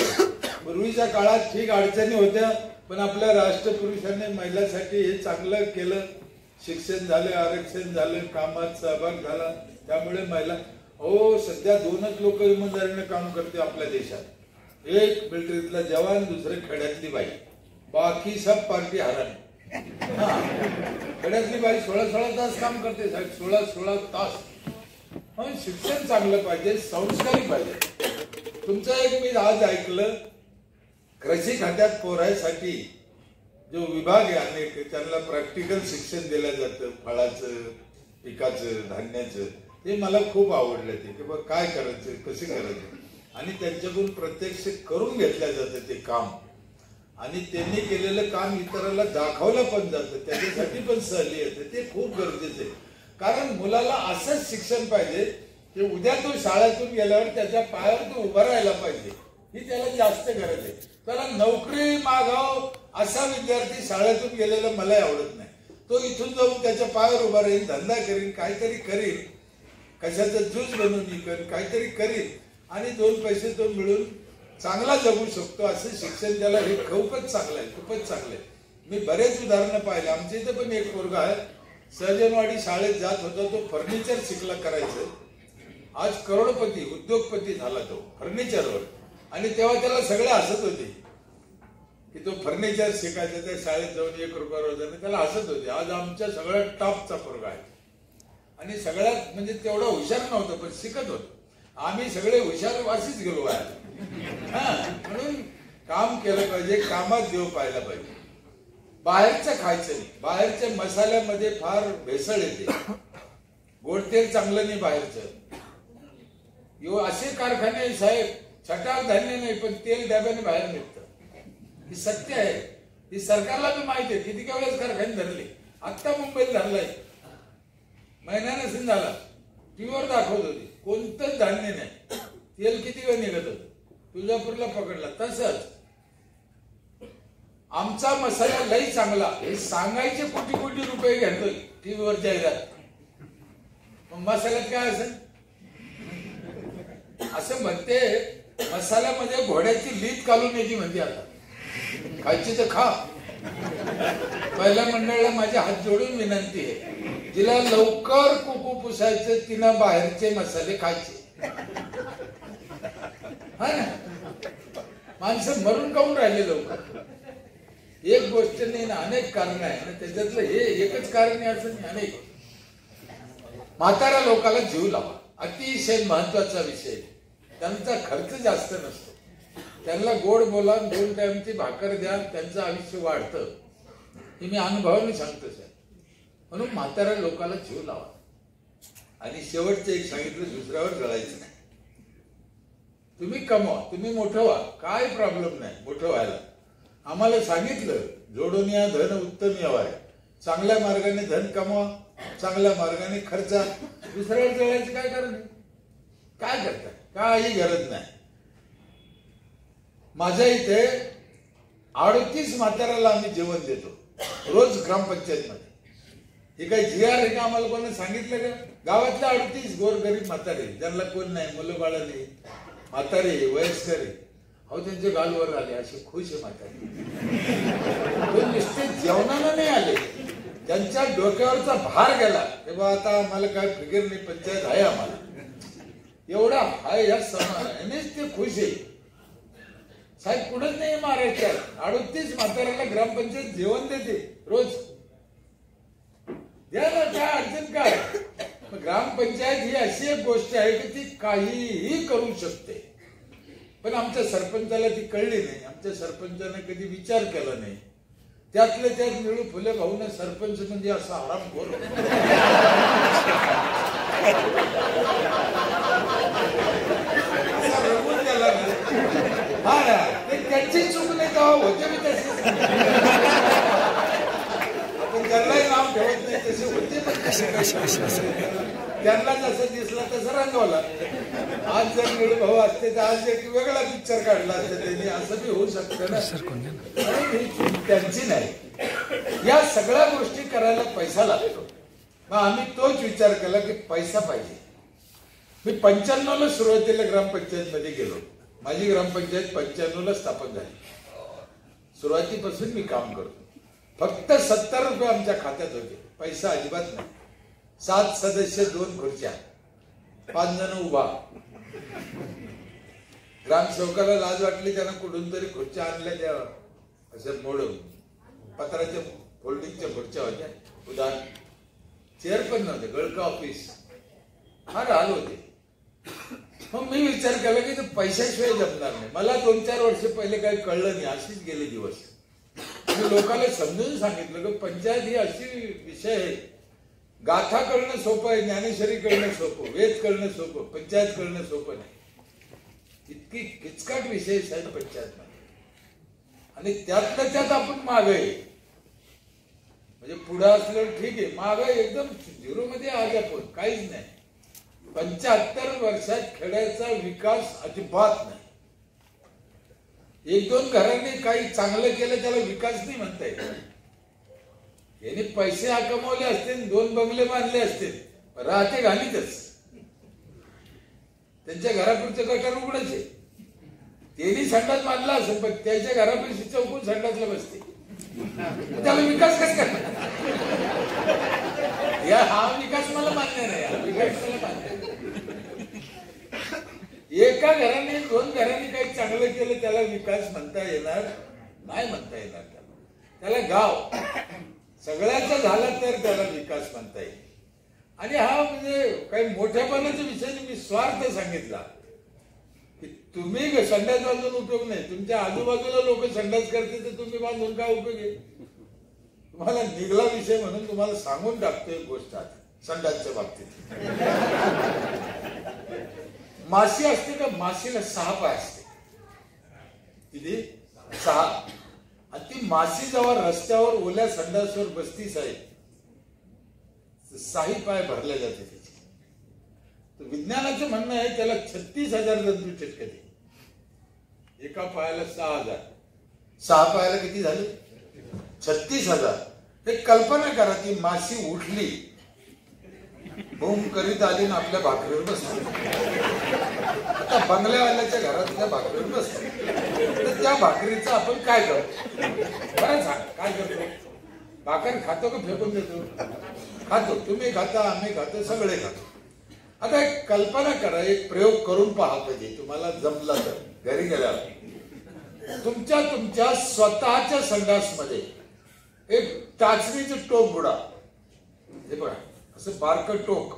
Speaker 1: पूर्वीच्या काळात ठीक अडचणी होत्या, पण आपल्या राष्ट्रपुरुषांनी महिलांसाठी हे चांगलं केलं. शिक्षण झाले, आरक्षण झालं, कामात सहभाग झाला. त्यामुळे महिला सध्या 2च लोक इमानदारीने काम करते आपल्या देशात. एक मिलिटरीतला जवान, दुसरे खेड्यातली बाई, बाकी सब पार्टी हराने. खेड्यातली बाई 16 तास काम करते साहेब, 16 तास. शिक्षण चांगलं पाहिजे, संस्कारी पाहिजे. तुमचं एक मी आज ऐकलं, कृषी खात्यात पोरासाठी जो विभाग आहे अनेक, त्यांना प्रॅक्टिकल शिक्षण दिलं जातं, फळाचं, पिकाचं, धान्याचं. ते मला खूप आवडलं. ते की बघ काय करायचं, कसं करायचं, आणि त्यांच्याकडून प्रत्यक्ष करून घेतलं जातं ते काम. आणि त्यांनी केलेलं काम इतरांना दाखवलं पण जातं, त्याच्यासाठी पण सहली येते. ते खूप गरजेचं आहे. कारण मुलाला असंच शिक्षण पाहिजे की उद्या तो शाळेतून गेल्यावर त्याच्या पायावर तो उभा राहायला पाहिजे, ही त्याला जास्त गरज आहे. त्याला नोकरी मागाव असा विद्यार्थी शाळेतून गेलेला मला आवडत नाही. तो इथून जाऊन त्याच्या पायावर उभा राहील, धंदा करील, काहीतरी करील, कशाचं ज्यूस बनवून विकेल, काहीतरी करील आणि 2 पैसे तो मिळून चांगला जगू शकतो. असं शिक्षण त्याला हे खूपच चांगलं आहे, खूपच चांगलं आहे. मी बरेच उदाहरणं पाहिले. आमच्या इथे पण एक पोरगा आहे, सहजनवाडी शाळेत जात होता, तो फर्निचर शिकला करायचं. आज करोडपती उद्योगपती झाला तो फर्निचरवर. आणि तेव्हा त्याला सगळे हसत होते की तो फर्निचर शिकायचं, त्या शाळेत जाऊन 1 रुपया रोजाने, त्याला हसत होते. आज आमच्या सगळ्यात टॉपचा पोरगा आहे आणि सगळ्यात म्हणजे तेवढा हुशार नव्हतं पण शिकत होतो. आम्ही सगळे हुशार वाशीच गेलो आहे. म्हणून काम केलं पाहिजे, कामात देव पाहायला पाहिजे. बाहेरचं खायचं नाही. बाहेरच्या मसाल्यामध्ये फार भेसळ येते. गोड तेल चांगलं नाही बाहेरचं. असे कारखाने साहेब, छटाक धान्य नाही पण तेल डब्याने बाहेर निघतं. ही सत्य आहे. ही सरकारला बी माहिती आहे. किती वेळेस कारखाने धरले. आत्ता मुंबईत धरलाय, महिना नसेल झाला, टीव्हीवर दाखवत होती. कोणतंच धान्य नाही, तेल किती वेळ निघत होतं. तुळजापूरला पकडला. तसंच आमचा मसाला लई चांगला हे सांगायचे कोटी कोटी रुपये घेतोय टीव्हीवर जाहिरात. मग मसाल्यात काय असेल असं म्हणते. मसाल्यामध्ये घोड्याची लीद घालून यायची म्हणते. आता खायची तर खा. पहिल्या मंडळाला माझे हात जोडून विनंती आहे, जिला लवकर कुकू पुसायचं तिनं बाहेरचे मसाले खायचे. हा ना, माणसं मरून काऊन राहिले लवकर. एक गोष्ट नाही ना, अनेक कारण आहे. त्याच्यातलं हे एकच कारण आहे असं नाही, अनेक. म्हाताऱ्या लोकांना जीव लावा, अतिशय महत्वाचा विषय. त्यांचा खर्च जास्त नसतो. त्यांना गोड बोला, 2 टाइमची भाकर द्या, त्यांचं आयुष्य वाढतं. हे मी अनुभवाने सांगतो सर. म्हणून म्हाताऱ्या लोकांना जीव लावा. आणि शेवटचं एक सांगितलं, दुसऱ्यावर जळायचं नाही. तुम्ही कमवा, तुम्ही मोठं व्हा, काय प्रॉब्लेम नाही मोठं व्हायला. आम्हाला सांगितलं जोडून या धन उत्तम यावाय. चांगल्या मार्गाने धन कमवा, चांगल्या मार्गाने खर्चा. दुसऱ्यावर जळायचं काय कारण आहे? काय करता? काही गरज नाही. माझ्या इथे 38 म्हाताऱ्याला आम्ही जेवण देतो रोज ग्रामपंचायत मध्ये. हे काही GR आहे का? आम्हाला कोणी सांगितलं का? गावातल्या 38 गोरगरीब म्हातारे, ज्यांना कोण नाही, मुलं बाळ नाही, म्हातारे वयस्कर आहे. अहो त्यांचे गालवर आले, असे खुश आहे म्हातारे. तो नुसते जेवणाला नाही आले, त्यांच्या डोक्यावरचा भार गेला. तेव्हा आता आम्हाला काय फिकीर नाही, पंचायत आहे आम्हाला, एवढा हाय या समानेच ते खुश आहे. साहेब कुठंच नाही महाराष्ट्रात 38 म्हाताऱ्याला ग्रामपंचायत जेवण देते रोज. द्या ना, काय अडचण काय. ग्रामपंचायत ही अशी एक गोष्ट आहे की ती काहीही करू शकते. पण आमच्या सरपंचाला ती कळली नाही. आमच्या सरपंचाने कधी विचार केला नाही. त्यातले त्यात निळू फुले भाऊन सरपंच म्हणजे असा हरामखोर. रगून गेला हा ना, ते त्यांची चूक नाही का होते मी तसे. आपण त्यांनाही नाव ठेवत नाही, तसे होते त्यांना जसं दिसला तसं रंगवला. आज जर निळू भाऊ असते तर आज एक वेगळा पिक्चर काढला असता त्यांनी, असं बी होऊ शकतं ना. त्यांची नाही. या सगळ्या गोष्टी करायला पैसा लागतो. मग आम्ही तोच विचार केला की पैसा पाहिजे. मी 95 ला सुरुवातीला ग्रामपंचायत मध्ये गेलो. माझी ग्रामपंचायत 95 ला स्थापन झाली. सुरुवातीपासून मी काम करतो. फक्त 70 रुपये आमच्या खात्यात होते, पैसा अजिबात नाही. 7 सदस्य, 2 खुर्च्या, 5 जण उभा. ग्रामसेवकाला लाज वाटली, त्यानं कुठून तरी खुर्च्या आणल्या, त्या असं मोडून पत्राच्या फोल्डिंगच्या खुर्च्या होत्या. उदाहरण चेअर पण नव्हते, गळका ऑफिस, फार हाल होते. मग मी विचार केला की पैशाशिवाय जमणार नाही. मला 2-4 वर्ष पहिले काही कळलं नाही, अशीच गेले दिवस. मी लोकांना समजून सांगितलं की पंचायत ही अशी विषय आहे, गाथा करणं सोपं आहे, ज्ञानेश्वरी करणं सोपं, वेद करणं सोपं, पंचायत करणं सोपं नाही. इतकी किचकट विषय आहेत पंचायत मध्ये. आणि त्यातल्या त्यात आपण माग आहे. म्हणजे पुढे असल्यावर ठीक आहे, माग एकदम झिरो मध्ये आज आपण काहीच नाही. 75 वर्षात खेड्याचा विकास अजिबात नाही. एक दोन घरांनी काही चांगलं केलं त्याला विकास नाही म्हणता येत. यांनी पैसे कमवले असतील, 2 बंगले बांधले असतील, राहते घालीतच. त्यांच्या घरापुढचं गटर उघडच आहे. त्यांनी संडास बांधला असेल पण त्याच्या घरापाशी चौकून संडासला बसते. त्याला विकास कसं करणार? हा विकास मला मान्य नाही. हा विकास मला मान्य नाही. एका घराने 2 घरांनी काही चांगलं केलं त्याला विकास म्हणता येणार नाही. म्हणता येणार त्याला गाव सगळ्याचा झाला तर त्याला विकास म्हणता येईल. आणि हा म्हणजे काही मोठ्यापणाच्या विषयाने मी स्वार्थ सांगितला की तुम्ही संडास बांधून उपयोग नाही. तुमच्या आजूबाजूला लोक संडास करते तर तुम्ही बांधून काय उपयोग आहे? तुम्हाला निघला विषय म्हणून तुम्हाला सांगून टाकतो एक गोष्ट. संडासच्या बाबतीत माशी असते का? माशीला 6 पाय असते. किती? 6. आणि ती माशी जेव्हा रस्त्यावर ओल्या संडासवर बसती साहेब, 6 पाय भरले जाते त्याचे. तर विज्ञानाचं म्हणणं आहे त्याला 36,000 जंतू चिटकते. एका पायाला 6,000. 6 पायाला किती झाले? 36,000. ते कल्पना करा, ती माशी उठली, बूम करीत आली ना आपल्या भाकरीवर बसली. आता बंगल्यावाल्याच्या घरातल्या भाकरीवर बसली तर त्या भाकरीचं आपण काय करतो? खरं सांग, काय करतो? भाकर खातो का फेकून देतो? खातो. तुम्ही खाता, आम्ही खातो, सगळे खातो. आता एक कल्पना करा, एक प्रयोग करून पहा कधी तुम्हाला जमला तर घरी गेल्यावर. तुमच्या स्वतःच्या संडासमध्ये एक टाचणीचं टोक बुडा. हे बघा, असं बारकं टोक,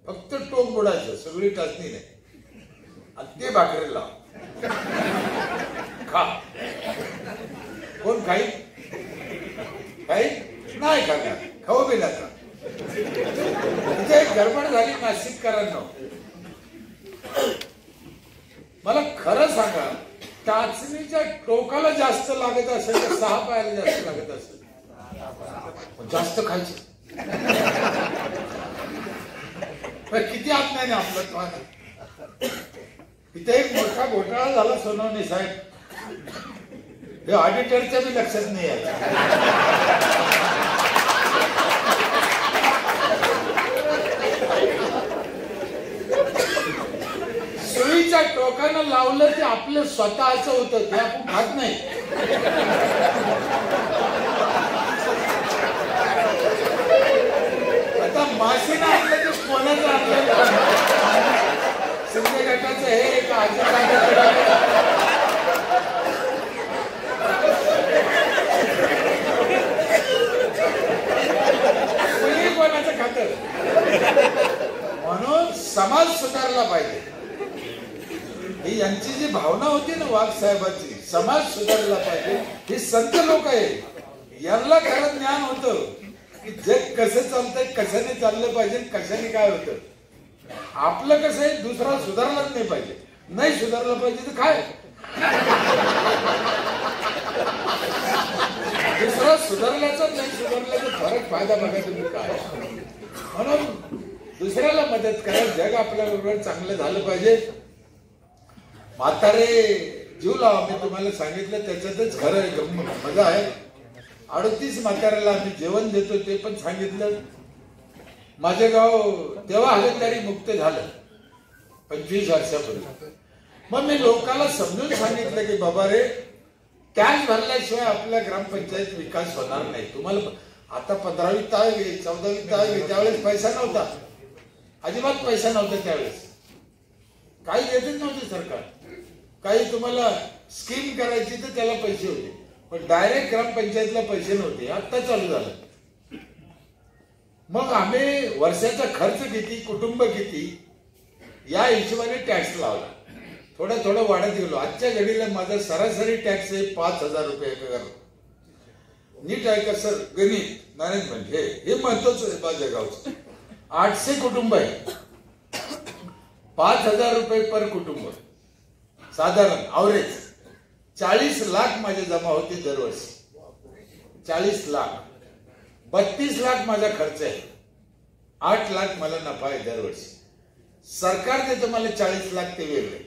Speaker 1: फक्त टोक बुडायचं, सगळी टाचणी नाही. आणि ते भाकरी लाव, खा. कोण खाईल? नाही खाणार, खाऊ बी नका. तिथे एक गडबड झाली नाशिककरांना. मला खरं सांगा, टाचणीच्या टोकाला जास्त लागत असेल तर 6 पायाला जास्त लागत असेल? जास्त खायचं. किती अज्ञान आहे आपलं तुम्हाला. इथे एक मोठा घोटाळा झाला सोनवणे साहेब. हे ऑडिटरच्या बी लक्षात नाही आहे. सुईच्या टोकानं लावलं ते आपलं स्वतःच होतं, ते आपण खात नाही. आता माशीनं आणलं ते कोणाचं आणलं? संजय गटाचं हे का कोणाचं खातं? म्हणून समाज सुधारला पाहिजे. ही यांची जी भावना होती ना वाघ साहेबांची, समाज सुधारला पाहिजे. हे संत लोक आहे, यांना खरं ज्ञान होतं की जग कसं चालतंय, कशाने चाललं पाहिजे, कशाने काय होतं. आपलं कसं आहे, दुसरा सुधारलाच नाही पाहिजे. नाही सुधारला पाहिजे तर काय? दुसरा सुधारल्याचा नाही सुधारल्याचा फरक फायदा बघा तुम्ही काय. म्हणून दुसऱ्याला मदत करा. जग आपल्या बरोबर चांगलं झालं पाहिजे. म्हातारे जीव लावा. मी तुम्हाला सांगितलं त्याच्यातच खरं मजा आहे. 38 म्हाताऱ्याला आम्ही जेवण देतो ते पण सांगितलं. माझे गाव तेव्हा हगलदारी मुक्त झालं 25 वर्षापूर्वी. मग मी लोकांना समजून सांगितलं की बाबा रे, टॅक्स भरल्याशिवाय आपल्या ग्रामपंचायत विकास होणार नाही. तुम्हाला आता 15वी तारीख आहे, 14वी तारीख आहे, त्यावेळेस पैसा नव्हता, अजिबात पैसा नव्हता त्यावेळेस. काही देतच नव्हते सरकार. काही तुम्हाला स्कीम करायची तर त्याला पैसे होते, पण डायरेक्ट ग्रामपंचायतला पैसे नव्हते. आता चालू झालं. मग आम्ही वर्षाचा खर्च किती, कुटुंब किती, या हिशोबाने टॅक्स लावला. थोडं थोडं वाढत गेलो. आजच्या घडीला माझा सरासरी टॅक्स आहे 5,000 रुपये एका. नीट ऐका सर, गणित मॅनेजमेंट हे महत्वाचं आहे. माझ्या गावचं 800 कुटुंब आहे, 5,000 रुपये पर कुटुंब साधारण, अवरेज 40 लाख माझे जमा होते दरवर्षी. 40 लाख. 32 लाख माझा खर्च आहे. 8 लाख मला नफा आहे दरवर्षी. सरकार देतं मला 40 लाख, ते वेगळे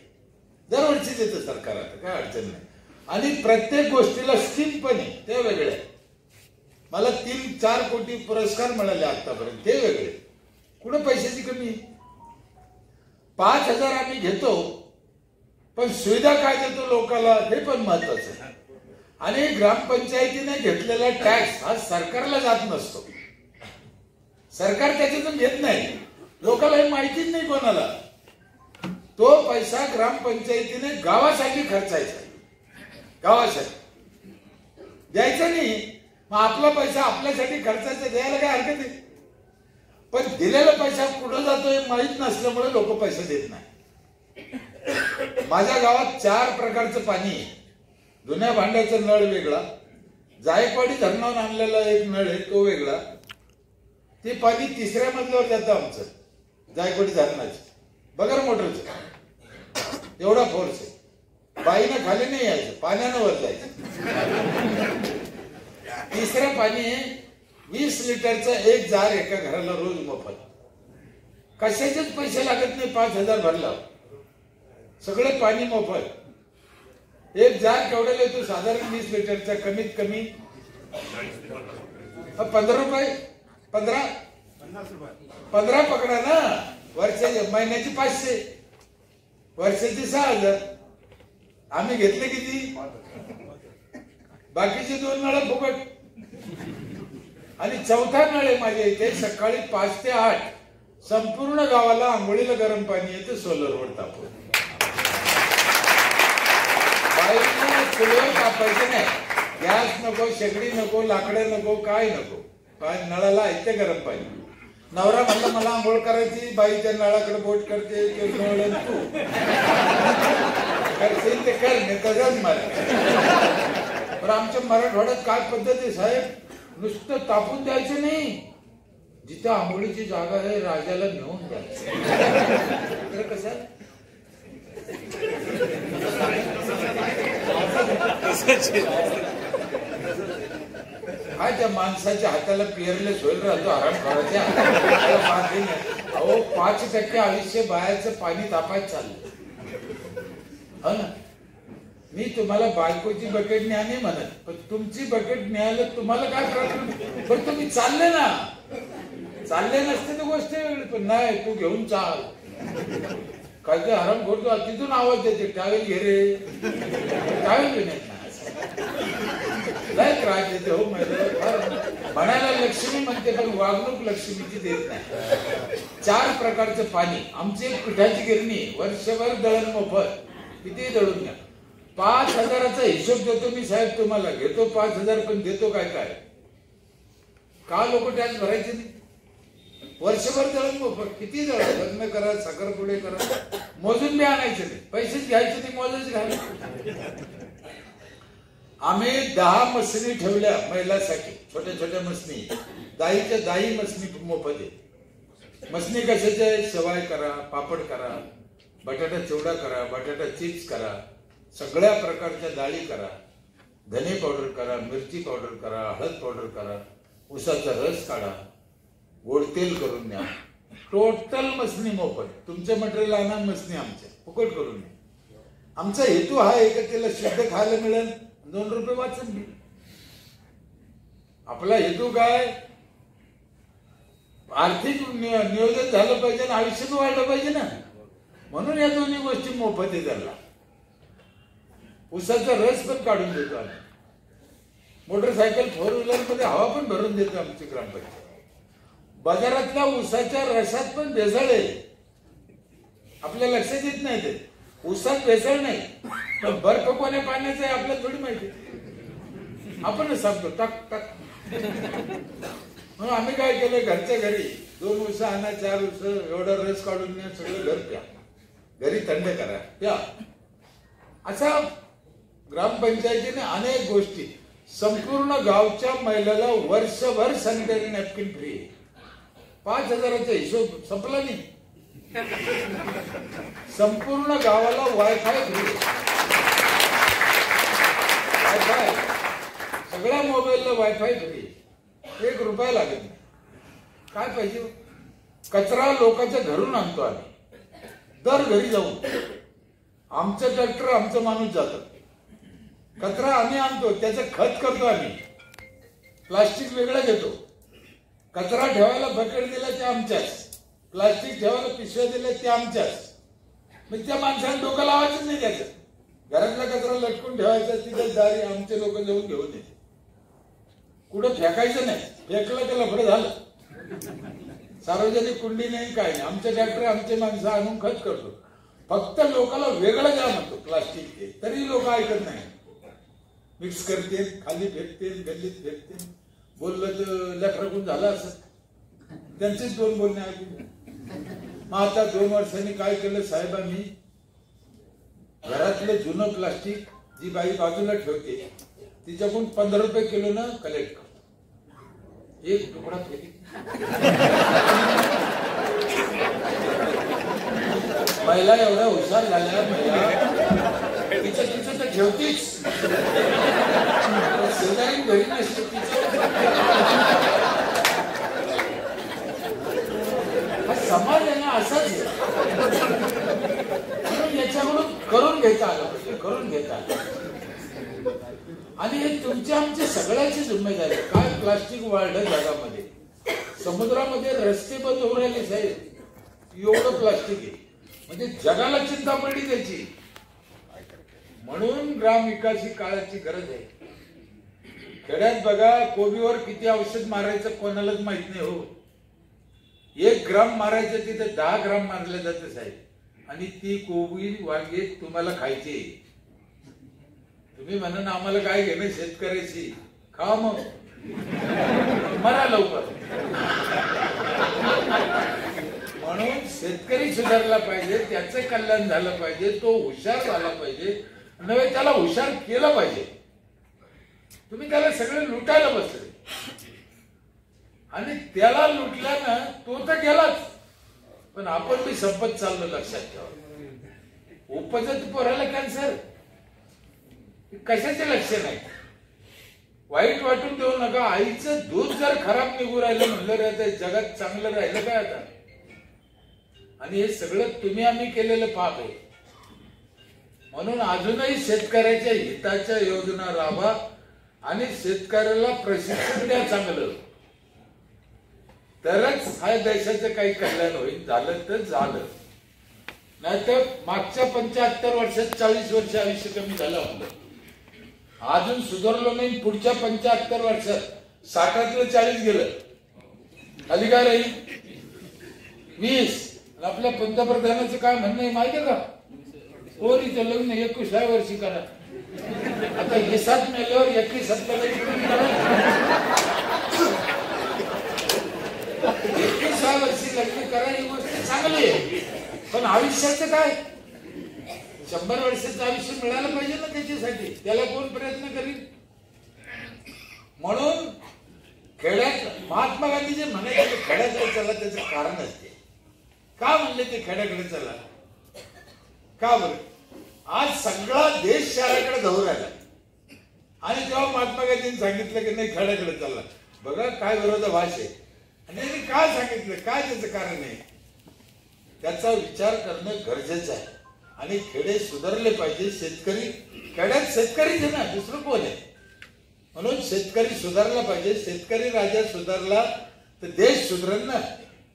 Speaker 1: दरवर्षी देतं सरकार. आता काय अडचण नाही. आणि प्रत्येक गोष्टीला स्कीम पण आहे, ते वेगळे. मला 3-4 कोटी पुरस्कार मिळाले आतापर्यंत, ते वेगळे. कुठं पैशाची कमी? 5,000 आम्ही घेतो, पण सुविधा काय देतो लोकांना हे पण महत्वाचं आहे. आणि ग्रामपंचायतीने घेतलेला टॅक्स हा सरकारला जात नसतो. सरकार त्याच्यातून घेत नाही. लोकांना हे माहितीच नाही कोणाला. तो पैसा ग्रामपंचायतीने गावासाठी खर्चायचा, गावासाठी द्यायचा नाही. मग आपला पैसा आपल्यासाठी खर्चायचा, द्यायला काय हरकत आहे. पण दिलेला पैसा कुठं जातोय माहित नसल्यामुळे लोक पैसे देत नाही. माझ्या गावात 4 प्रकारचं पाणी आहे. जुन्या भांड्याचा नळ वेगळा, जायकवाडी धरणावरून आणलेला एक नळ आहे तो वेगळा. ते पाणी 3ऱ्या मजल्यावर जातं आमचं, जायकवाडी धरणाचं बगर मोटरचं. एवढा फोर्स आहे. बाईनं खाली नाही यायचं, पाण्यानं वर जायचं. 3रं पाणी 20 लिटरचं एक जार एका घराला रोज मोफत. कशाचेच पैसे लागत नाही. 5,000 भरला सगळे पाणी मोफत. एक जार केवढ्याला येतो? साधारण 20 लिटरचा कमीत कमी 15 रुपये. 15 पकडा ना. वर्षाचे महिन्याची 500, वर्षाची 6,000. आम्ही घेतले किती? बाकीचे 2 नळ फुकट. आणि 4था नळ आहे माझ्या इथे. सकाळी 5 ते 8 संपूर्ण गावाला आंघोळीला गरम पाणी येते सोलरवर तापवून. बाईला चुलीवर तापायचं नाही. गॅस नको, शेगडी नको, लाकडं नको, काय नको. नळाला येते गरम पाणी. नवरा म्हणला मला आंघोळ करायची, बाईच्या नळाकडे बोट करते, नळ तू करशील ते कर, नाही तसंच मला. पण आमच्या मराठवाड्यात काय पद्धत आहे साहेब, नुसतं तापून द्यायचं नाही. जिथं आंघोळीची जागा आहे राजाला नेऊन द्यायचं. कसं काय त्या माणसाच्या हाताला पिअरलेस होईल राहतो आराम करायच्या. अहो 5% आयुष्य बाहेरचं पाणी तापायचं चाललं. हो ना. मी तुम्हाला बायकोची बकेट न्या नाही म्हणत, पण तुमची बकेट न्यायला तुम्हाला काय प्रॉब्लेम? पण तुम्ही चालले ना. चालले नसते तर गोष्ट वेगळी, पण नाही तू घेऊन चाल. काय काय आराम करतो तिथून आवाज देते, टावेल घे रे. टावेल घेऊन येत नाही, त्रास देते. हो म्हणायला लक्ष्मी म्हणते, पण वागणूक लक्ष्मीची देत नाही. 4 प्रकारचं पाणी. आमची एक पिठाची गिरणी, वर्षभर दळण मोफत. किती दळून घ्या. 5,000चा हिशोब देतो मी साहेब तुम्हाला. घेतो 5,000 पण देतो काय काय. का लोक टॅक्स भरायचे नाही? वर्षभर दळण मोफत. किती दळण, लग्न करा, साखरपुडे करा, मोजून बी आणायचे नाही. पैसेच घ्यायचे नाही, मोजच घ्यायचे. आम्ही 10 मसनी ठेवल्या महिलांसाठी, छोट्या छोट्या मसनी. दाई मसनी मोफत आहे. मसनी कशाच्या? शेवाय करा, पापड करा, बटाटा चिवडा करा, बटाटा चिप्स करा, सगळ्या प्रकारच्या डाळी करा, धने पावडर करा, मिरची पावडर करा, हळद पावडर करा, उसाचा रस काढा, गोड तेल करून द्या. टोटल मसनी मोफत. तुमचं मटेरियल आणा, मसनी आमच्या फुकट करून द्या. आमचा हेतू हा आहे की त्याला शुद्ध खायला मिळेल, 2 रुपये वाचन घे. आपला हेतू काय? आर्थिक नियोजन झालं पाहिजे आणि आयुष्य वाढलं पाहिजे ना. म्हणून या दोन्ही गोष्टी मोफत आहे त्याला. उसाचा रस पण काढून देतो आम्ही. मोटरसायकल 4 व्हीलर मध्ये हवा पण भरून देतो आमची ग्रामपंचायत. बाजारातल्या उसाच्या रसात पण भेसळ आहे. आपल्या लक्षात येत नाही ते. उसात भेसळ नाही, पण बर्फ कोण्या पाण्याचं आहे आपल्याला थोडी माहिती. आपणच सांगतो टाक टाक. म्हणून आम्ही काय केलं, घरच्या घरी 2 उस आणा, 4 उस, एवढा रस काढून द्या, सगळं घर प्या, घरी थंड करा, प्या. असा ग्रामपंचायतीने अनेक गोष्टी. संपूर्ण गावच्या महिलाला वर्षभर सॅनिटरी नॅपकिन फ्री. 5,000चा हिशोब संपला नाही. संपूर्ण गावाला वायफाय फ्री. कसं आहे, सगळ्या मोबाईलला वायफाय फ्री, 1 रुपया लागत नाही. काय पाहिजे? कचरा लोकांच्या घरून आणतो आम्ही, दर घरी जाऊन. आमचं ट्रॅक्टर, आमचं माणूस जातं, कचरा आम्ही आणतो, त्याचं खत करतो आम्ही. प्लास्टिक वेगळं घेतो. कचरा ठेवायला बकेट दिला ते आमच्याच, प्लास्टिक ठेवायला पिशव्या दिल्या ते आमच्याच. मग त्या माणसाने डोकं लावायचंच नाही. त्याचं घरातला कचरा लटकून ठेवायचा, तिथे दारी आमचे लोक जाऊन घेऊन येते. कुठं फेकायचं नाही, फेकलं तर लफडं झालं. सार्वजनिक कुंडी नाही, काय नाही. आमचे ट्रॅक्टर, आमचे माणसं आणून खत करतो. फक्त लोकांना वेगळं द्या म्हणतो प्लास्टिक ते, तरी लोक ऐकत नाही. मिक्स करते, खाली फेकते, गल्लीत फेकते. बोललं तर लेकरकून झालं असं, त्यांचेच 2 बोलणे ऐकून. मग आता 2 वर्षांनी काय केलं साहेब, आम्ही घरातलं जुनं प्लास्टिक जी बाई बाजूला ठेवते तिच्याकडून 15 रुपये किलोनं कलेक्ट करतो. 1 तुकडा फेकी. महिला एवढ्या हुशार झाल्या, महिला तिचं तर ठेवतीच, शेजारी घरी नसते तिचं. हा समाज आहे ना असाच. याच्याकडून करून घेता आलं पाहिजे, करून घेता आलं. आणि हे तुमच्या आमच्या सगळ्याची जिम्मेदारी. काय प्लास्टिक वाढलं जगामध्ये, समुद्रामध्ये रस्ते बंद होऊन राहिले साहेब, एवढं प्लास्टिक आहे. म्हणजे जगाला चिंता पडली त्याची. म्हणून ग्रामविकास ही काळाची गरज आहे. खेड्यात बघा, कोबीवर किती औषध मारायचं कोणालाच माहित नाही हो. 1 ग्राम मारायचं तिथे 10 ग्राम मारले जाते साहेब. आणि ती कोबी वांगे तुम्हाला खायची. तुम्ही म्हणून आम्हाला काय घेणं शेतकऱ्याची, खा मग, मरा लवकर. म्हणून शेतकरी सुधारला पाहिजे, त्याचं कल्याण झालं पाहिजे, तो हुशार झाला पाहिजे, नव्हे त्याला हुशार केलं पाहिजे. तुम्ही त्याला सगळे लुटायला बसले आणि त्याला लुटल्यानं तो तर गेलाच, पण आपण बी संपत चाललो. लक्षात ठेवा, उपजत पोराला कॅन्सर, कशाचे लक्ष नाही. वाईट वाटून देऊ नका. आईचं दूध जर खराब निघू राहिलं म्हणलं, जगात चांगलं राहिलं काय आता? आणि हे सगळं तुम्ही आम्ही केलेलं पाप आहे. म्हणून अजूनही शेतकऱ्याच्या हिताच्या योजना राबवा आणि शेतकऱ्याला प्रशिक्षण द्या चांगलं, तरच हा देशाचं काही कल्याण होईल. झालं तर झालं, नाहीतर मागच्या 75 वर्षात 40 वर्ष आयुष्य कमी झालं आपलं, अजून सुधारलो नाही. पुढच्या 75 वर्षात 60तलं 40 गेलं, खाली काय राहील? 20. आपल्या पंतप्रधानाचं काय म्हणणं आहे माहितीये का? पोरीचं लग्न 21व्या वर्षी करा. आता 20 मेल्यावर 21 करा. 21व्या वर्षी लग्न करा, ही गोष्ट चांगली आहे. पण आयुष्याचं काय? 100 वर्षाचं आयुष्य मिळालं पाहिजे ना त्याच्यासाठी. त्याला कोण प्रयत्न करील? म्हणून खेड्यात महात्मा गांधी जे म्हणायचे खेड्याकडे चला, त्याचं कारण असते. का म्हणले ते खेड्याकडे चला? का बरं? आज सगळा देश शहराकडे धावून राहिला आणि तेव्हा महात्मा गांधींनी सांगितलं की नाही खेड्याकडे चला. बघा काय विरोधाभास आहे. आणि त्यांनी काय सांगितलं, काय त्याचं कारण आहे, त्याचा विचार करणं गरजेचं आहे. आणि खेडे सुधारले पाहिजे. शेतकरी खेड्यात शेतकरीच आहे ना, दुसरं कोण आहे? म्हणून शेतकरी सुधारला पाहिजे. शेतकरी राजा सुधारला तर देश सुधरेल ना.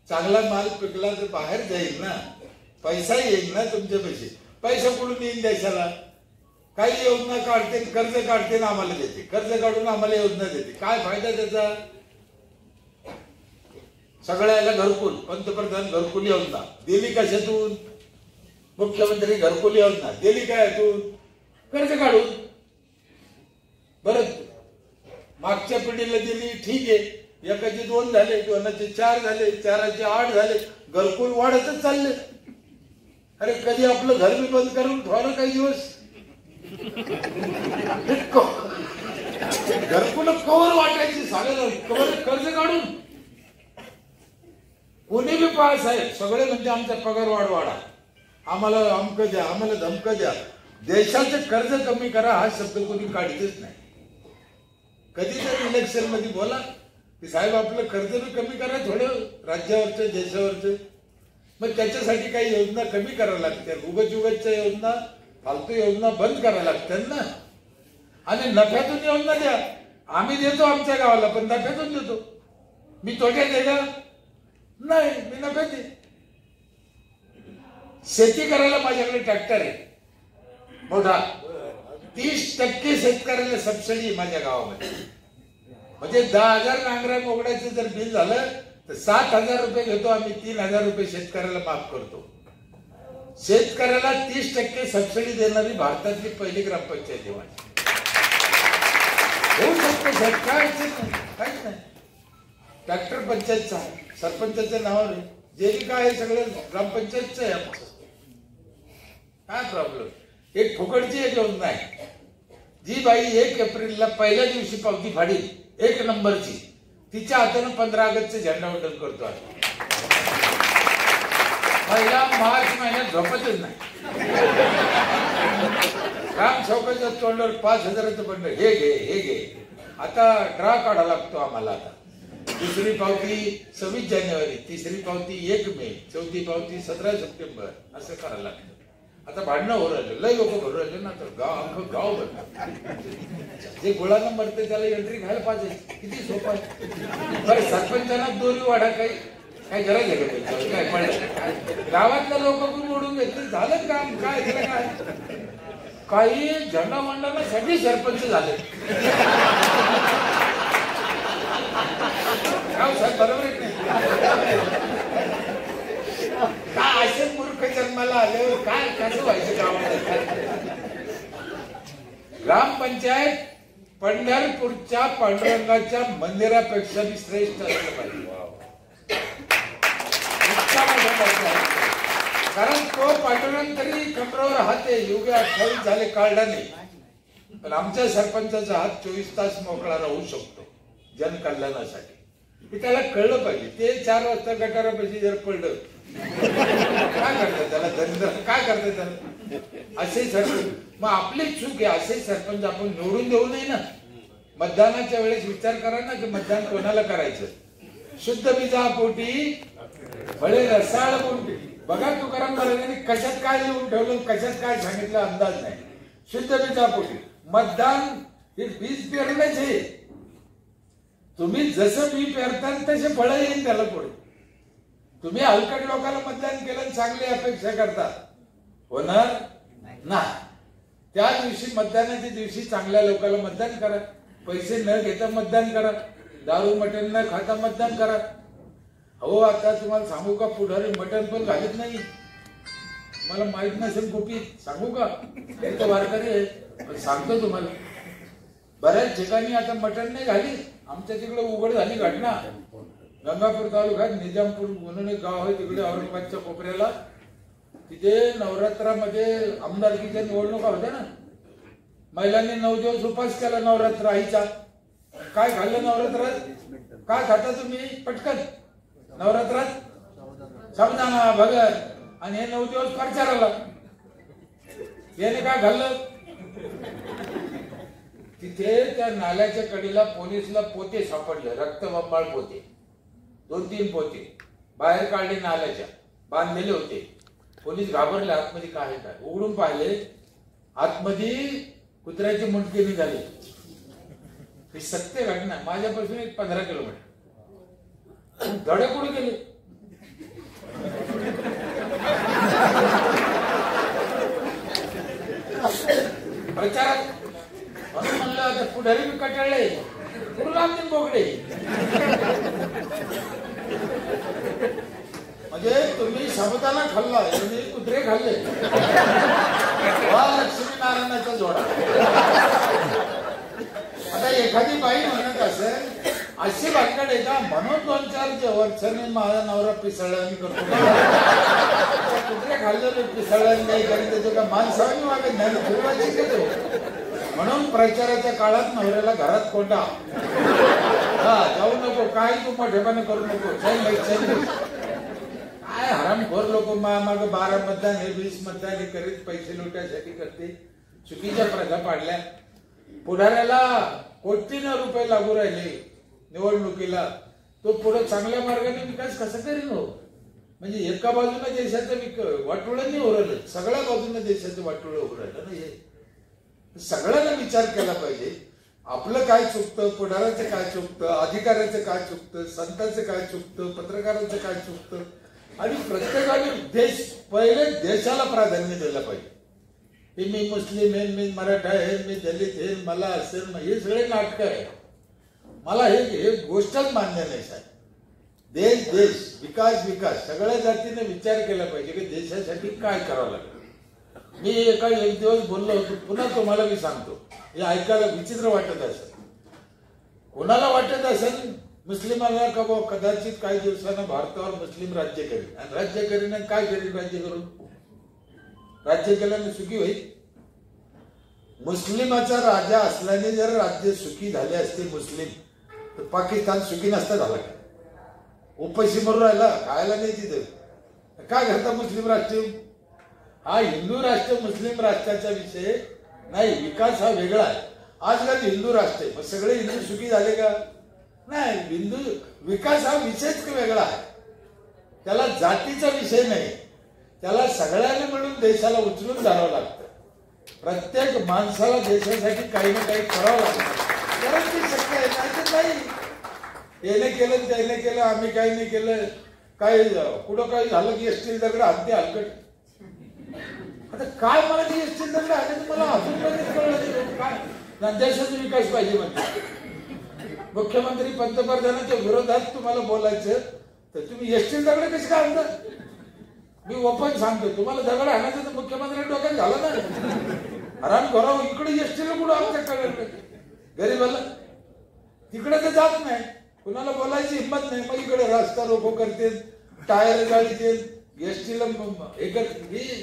Speaker 1: चांगला माल पिकला तर बाहेर जाईल ना, पैसा येईल ना तुमच्या पैसे. पैसा कुठून येईल देशाला? काही योजना काढते, कर्ज काढते ना आम्हाला देते, कर्ज काढून आम्हाला योजना देते. काय फायदा त्याचा? सगळ्याला घरकुल, पंतप्रधान घरकुल योजना दिली कशातून? मुख्यमंत्री घरकुल योजना दिली काय यातून? कर्ज काढून. बरं, मागच्या पिढीला दिली, ठीक आहे. एकाचे 2 झाले, 2चे 4 झाले, 4चे 8 झाले, घरकुल वाढतच चालले. अरे कधी आपलं घर मी बंद करून ठेवलं काही दिवस? घरकुल कवर वाटायची, सागर कवर कर्ज काढून. कोणी बी पास आहे, सगळे म्हणजे आमचा पगार वाढवा, आम्हाला अमकं द्या, आम्हाला धमकं द्या. देशाचं कर्ज कमी करा हा शब्द कोणी काढतच नाही. कधीतरी इलेक्शन मध्ये बोला की साहेब आपलं कर्ज बी कमी करा थोडं राज्यावरचं देशावरचं. मग त्याच्यासाठी काही योजना कमी करायला लागतात. उगच्या योजना फालतू योजना बंद करायला लागतात ना. आणि नफ्यातून योजना द्या. आम्ही देतो आमच्या गावाला पण नफ्यातून देतो. मी तोट्यात आहे का? नाही, मी नफ्यात आहे. शेती करायला माझ्याकडे ट्रॅक्टर आहे मोठा. 30% शेतकऱ्याला सबसिडी माझ्या गावामध्ये. म्हणजे 10,000 नांगरा मोगड्याचं जर बिल झालं तर 7,000 रुपये घेतो आम्ही. 3,000 रुपये शेतकऱ्याला माफ करतो. शेतकऱ्याला 30% सबसिडी देणारी भारतातली पहिली ग्रामपंचायत आहे माझी. होऊ शकतो साहेब, काहीच नाही. ट्रॅक्टर पंचायतचा सरपंचाच्या नावावर जे काय सगळं ग्रामपंचायतचं आहे आमचं. काय प्रॉब्लेम. एक फुकटची एक योजना आहे. जी बाई 1 एप्रिलला पहिल्या दिवशी पावती फाडील 1 नंबरची, तिच्या हातानं 15 ऑगस्टचे झेंडावंदन करतो आम्ही. पहिला मार्च महिन्यात झोपतच नाही. ग्राम चौकाच्या तोंडावर 5,000चं बंड. हे घे. आता ड्रा काढा लागतो आम्हाला. आता दुसरी पावती 26 जानेवारी, तिसरी पावती 1 मे, चौथी पावती 17 सप्टेंबर असं करायला लागतं. आता भांडणं हो राहिले, लय लोक भरू राहिले ना. तर अख्खं गाव भरणार. जे गोळानं मरते त्याला एंट्री घ्यायला पाहिजे. किती सोपं आहे. बरं सरपंचांना दोरी वाढा काय गरज आहे का? काय पडलं गावातल्या लोक पण ओढून घेतले झालं काम. काय त्याला काय काही झेंडा मंडळाला सगळे सरपंच झाले. बरोबर आहे काय? असे मूर्ख जन्माला आल्यावर काय कसं व्हायचं गावात? ग्रामपंचायत पंढरपूरच्या पांडुरंगाच्या मंदिरापेक्षा बी श्रेष्ठ असलं पाहिजे. कारण तो पांडुरंग तरी कमरावर हात आहे. युगे 28 झाले काढला नाही, पण आमच्या सरपंचाचा हात 24 तास मोकळा राहू शकतो जनकल्याणासाठी. हे त्याला कळलं पाहिजे. ते 4 वाजता गटारापाशी जर पडलं काय करतात त्याला? काय करतात त्याला? असे सरपंच मग आपली चूक आहे. असे सरपंच आपण निवडून देऊ नये ना. मतदानाच्या वेळेस विचार करा ना की मतदान कोणाला करायचं. शुद्ध बीजापोटी भले रसाळ पोटी. बघा तुकाराम महाराजांनी कशात काय लिहून ठेवलं, कशात काय सांगितलं अंदाज नाही. शुद्ध बीजापोटी मतदान हे बीज पेरणेच आहे. तुम्ही जसं बी पेरताल तसे फळ येईल त्याला पुढे. तुम्ही हलकट लोकांना मतदान केलं चांगली अपेक्षा करता, होणार नाही. त्या दिवशी मतदानाच्या दिवशी चांगल्या लोकांना मतदान करा. पैसे न घेता मतदान करा. दारू मटण न खाता मतदान करा. हो आता तुम्हाला सांगू का, पुढारी मटण पण घालत नाही. मला माहित नसेल गुपित सांगू का, तर वारकरी आहे सांगतो तुम्हाला. बऱ्याच ठिकाणी आता मटण नाही घाली. आमच्या तिकडे उघड झाली घटना. गंगापूर तालुक्यात निजामपूर म्हणून एक गाव आहे तिकडे औरंगाबादच्या कोपऱ्याला. तिथे नवरात्रामध्ये आमदारकीच्या निवडणुका होत्या ना. महिलांनी 9 दिवस उपास केला नवरात्र आईचा. काय खाल्लं नवरात्रात? काय खाता तुम्ही पटकन नवरात्रात? साबुदाणा भगर. आणि हे 9 दिवस प्रचाराला. याने काय खाल्लं? तिथे त्या नाल्याच्या कडेला पोलिसला पोते सापडले, रक्तबंबाळ पोते. 2-3 पोते बाहेर काढले नाल्याच्या, बांधलेले होते. पोलीस घाबरले. आतमध्ये काय आहे काय उघडून पाहिले. आतमध्ये कुत्र्याची मुंडकी निघाली. ही सत्य घटना. माझ्यापासून एक 15 किलोमीटर. धडे कुठे गेले? प्रचारात. म्हणून म्हणलं आता पुढारी मी कटाळले. कुठून आणतील बोकडे? म्हणजे तुम्ही साबुदाणा खाल्ला, तुम्ही कुत्रे खाल्ले. लक्ष्मी नारायणाचा जोडा. आता एखादी बाई म्हणत असेल अशी भानगड आहे का, म्हणून 2-4 वर्षांनी माझा नवरा पिसळणी करतो. कुत्रे खाल्ले पिसळणी नाही कारण त्याचं का माणसाने वागत नाही, फिरवायची घेतो. म्हणून प्रचाराच्या काळात नवऱ्याला घरात कोंडा. जाऊ नको, काही तू मोठेपणे करू नको. काय हरामखोर लोक माग 12 मतदान हे 20 मतदान हे करीत पैसे लुटायसाठी करते. चुकीच्या प्रथा पाडल्या. पुढाऱ्याला कोटीनं रुपये लागू राहिले निवडणुकीला, तो पुढे चांगल्या मार्गाने विकास कसा करीन हो? म्हणजे एका बाजूने देशाचं वाटोळं नाही उरलं, सगळ्या बाजूने देशाचं वाटोळं उरलं ना. हे सगळ्यांना विचार केला पाहिजे. आपलं काय चुकतं, पुढाऱ्याचं काय चुकतं, अधिकाऱ्याचं काय चुकतं, संतांचं काय चुकतं, पत्रकारांचं काय चुकतं, आणि प्रत्येकाने पहिले देशाला प्राधान्य दिलं पाहिजे. हे मी मुस्लिम आहे, मी मराठा आहे, मी दलित आहे, मला असेल, हे सगळे नाटक आहे. मला हे गोष्टच मान्य नाही साहेब. देश देश, विकास विकास, सगळ्या जातीने विचार केला पाहिजे की देशासाठी काय करावं लागेल. मी एक दिवस बोललो होतो, पुन्हा तुम्हाला मी सांगतो. हे ऐकायला विचित्र वाटत असेल, कोणाला वाटत असेल मुस्लिमांना का कदाचित काही दिवसांना भारतावर मुस्लिम राज्य करेल, आणि राज्य करीन काय करीन, राज्य करून राज्य केल्याने सुखी होईल. मुस्लिमाचा राजा असल्याने जर राज्य सुखी झाले असते मुस्लिम, तर पाकिस्तान सुखी नसता झाला का? उपाशी मरून राहिला, खायला नाही तिथे. काय करता मुस्लिम राष्ट्र? हा हिंदू राष्ट्र मुस्लिम राष्ट्राचा विषय नाही, विकास हा वेगळा आहे. आजकाल हिंदू राष्ट्र आहे, मग सगळे हिंदू सुखी झाले का? नाही. हिंदू विकास हा विषयच वेगळा आहे. त्याला जातीचा विषय नाही, त्याला सगळ्यांनी मिळून देशाला उचलून धरावं लागतं. प्रत्येक माणसाला देशासाठी काही ना काही करावं लागतं, तरच ते शक्य आहे. नाही तर नाही. याने केलं त्याने केलं, आम्ही काही नाही केलं, काय कुठं काही झालं की एसटी दगड हत्ती हलकट. आता काय मला ती एसटी दगड आले मला अजूनपर्यंत कळलं काय देशाचा विकास पाहिजे. म्हणजे मुख्यमंत्री पंतप्रधानांच्या विरोधात तुम्हाला बोलायचं तर तुम्ही एसटी दगड कशी काय आणता? मी ओपन सांगतो, तुम्हाला दगड आणायचं तर मुख्यमंत्री डोक्यात झालं ना. आराम करावं, इकडे एसटीला कुठं आमच्या गरीबाला तिकडे तर जात नाही, कुणाला बोलायची हिंमत नाही. मग इकडे रस्ता रोको करते, टायर गाडीते, एसटीला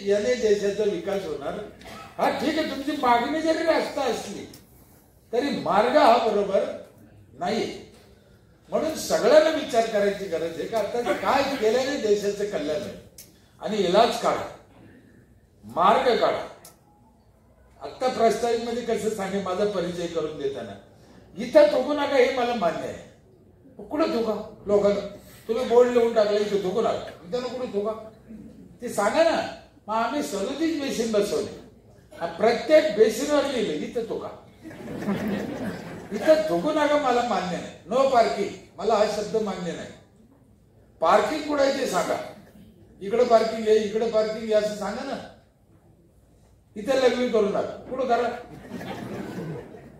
Speaker 1: याने देशाचा विकास होणार. हा ठीक आहे, तुमची मागणी जरी रस्ता असली तरी मार्ग हा बरोबर नाही. म्हणून सगळ्यांना विचार करायची गरज आहे की आता काय केल्याने देशाचं कल्याण आहे, आणि इलाज काढा, मार्ग काढा. आता प्रस्तावित मध्ये कसं सांगे, माझा परिचय करून देताना इथं थोकू नका हे मला मान्य आहे. कुठं थोका लोकांना? तुम्ही बोर्ड लिहून टाकला इथं थोकू नका, त्यांना कुठे थोका ते सांगा ना. मग आम्ही 37 बेसिन बसवले, प्रत्येक बेसिनवर लिहिले इथं थोका, इथं थोकू नका मला मान्य नाही. नो पार्किंग, मला हा शब्द मान्य नाही. पार्किंग कुठं आहे ते सांगा. इकडे पार्किंग आहे, इकडे पार्किंग आहे असं सांगा ना. इथे लघवी करू नका, कुठं करा.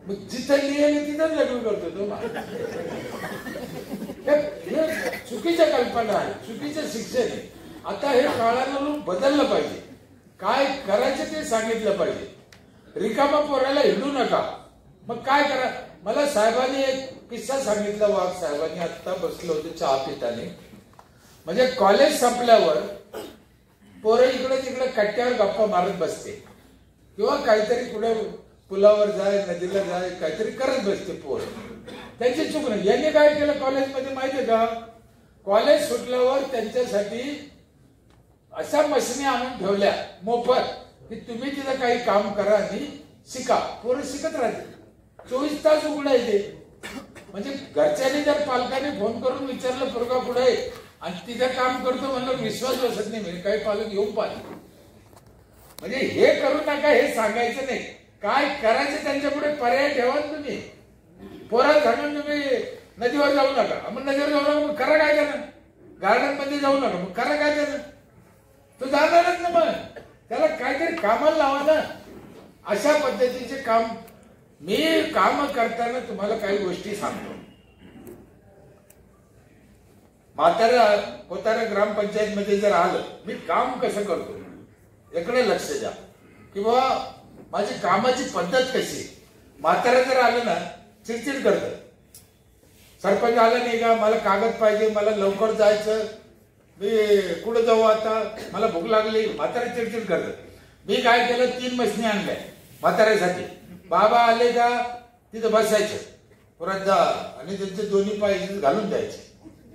Speaker 1: मग जिथं लिहिले तिथं लघवी करतो तो. चुकीच्या कल्पना आहे, चुकीचं शिक्षण आहे. आता हे काळानुरूप बदललं पाहिजे, काय करायचं ते सांगितलं पाहिजे. रिकामा पोराला हिंडू नका. मग काय करा? मला साहेबांनी एक किस्सा सांगितला, वाघ साहेबांनी. आता बसलो होते चहा पिताने, म्हणजे कॉलेज संपल्यावर पोरं इकडे तिकडे कट्ट्यावर गप्पा मारत बसते, किंवा काहीतरी कुठे पुलावर जाय, नदीला जाय, काहीतरी करत बसते पोरं. त्यांची चूक नाही. यांनी काय केलं कॉलेजमध्ये माहितीये का? कॉलेज सुटल्यावर त्यांच्यासाठी अशा मशिनी आणून ठेवल्या मोफत की तुम्ही तिथं काही काम करा आणि शिका. पोरं शिकत राहते, 24 तास उघडायचे. म्हणजे घरच्यांनी जर पालकांनी फोन करून विचारलं पोरगा पुढे आणि तिथं काम करतो म्हणलं विश्वास बसत नाही. म्हणजे काही पालक येऊन पाहिजे. म्हणजे हे करू नका हे सांगायचं नाही, काय करायचं त्यांच्या पुढे पर्याय ठेवा. तुम्ही पोरा सांगून तुम्ही नदीवर जाऊ नका, मग नदीवर जाऊ नका, मग करा काय त्यानं? गार्डन मध्ये जाऊ नका, मग करा काय त्यानं? तो जाणारच ना. मग त्याला काहीतरी कामाला लावा ना. अशा पद्धतीचे काम. मी काम करताना तुम्हाला काही गोष्टी सांगतो. कोतारा ग्रामपंचायत मध्ये जर आलं, मी काम कसं करतो याकडे लक्ष द्या, किंवा माझी कामाची पद्धत कशी. म्हातारा जर आलं ना चिडचिड करत, सरपंच आला नाही का, मला कागद पाहिजे, मला लवकर जायचं, मी कुठं जाऊ आता, मला भूक लागली. म्हातारा चिडचिड करत. मी काय केलं, 3 मशनी आणल्या म्हाताऱ्यासाठी. बाबा आले का तिथं बसायचं, परत जा आणि त्यांचे दोन्ही पाय घालून द्यायचे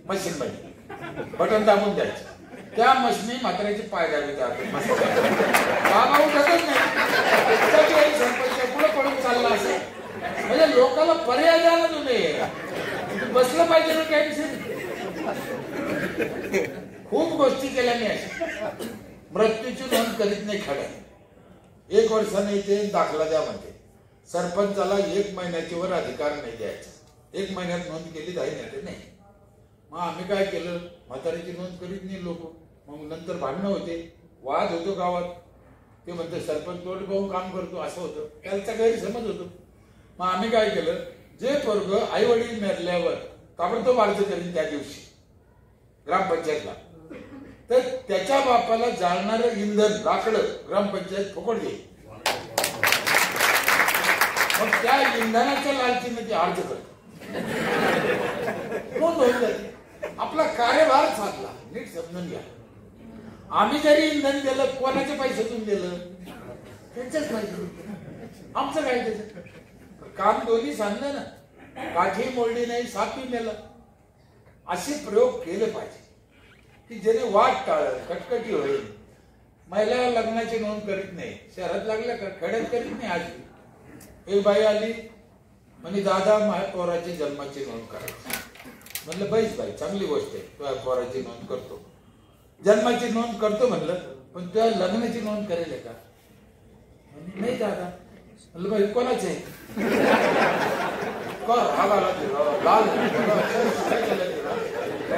Speaker 1: मशीन मध्ये, बटन दाबून द्यायचं. त्या मशनी म्हाताऱ्याचे पाय द्यावे जाते. बाबा उठतच नाही. सरपंच पुढे पडून चालला असेल केल्या मी अशी मृत्यूची नोंद करीत नाही खड्यात 1 वर्षाने इथे दाखला द्या म्हणते सरपंचाला 1 महिन्याच्या वर अधिकार नाही द्यायचा 1 महिन्यात नोंद केली जाईल नाही मग आम्ही काय केलं म्हातारीची नोंद करीत नाही लोक मग नंतर भांडणं होते वाद होतो गावात ते म्हणते सरपंच तोड पाहून काम करतो असं होतं त्याचा गैरसमज होतो मग आम्ही काय केलं जे पोरग आई वडील मेरल्यावर ताबडतोब अर्ज करीन त्या दिवशी ग्रामपंचायतला तर त्याच्या बापाला जाळणारं इंधन लाकडं ग्रामपंचायत फुकट देईल मग त्या इंधनाच्या लालचीने ते अर्ज करतो नोंद होऊन जाते आपला कार्यभार साधला नीट समजून घ्या आम्ही जरी इंधन दिलं कोणाच्या पैशातून दिलं त्यांच्याच पैशातून आमचं काय त्याचं काम दोन्ही सांगलं ना काठी मोडली नाही सापी नेलं असे प्रयोग केले पाहिजे की जेणे वाद टाळत कटकटी होईल महिला लग्नाची नोंद करीत नाही शहरात लागल्या का खेड्यात करीत नाही आज एक बाई आली म्हणजे दादा माझ्या पोराची जन्माची नोंद करायची म्हणलं बैस बाई चांगली गोष्ट आहे तुझ्या पोराची नोंद करतो जन्माची नोंद करतो म्हणलं पण तुझ्या लग्नाची नोंद करेल का नाही दादा म्हणलं बाई कोणाचे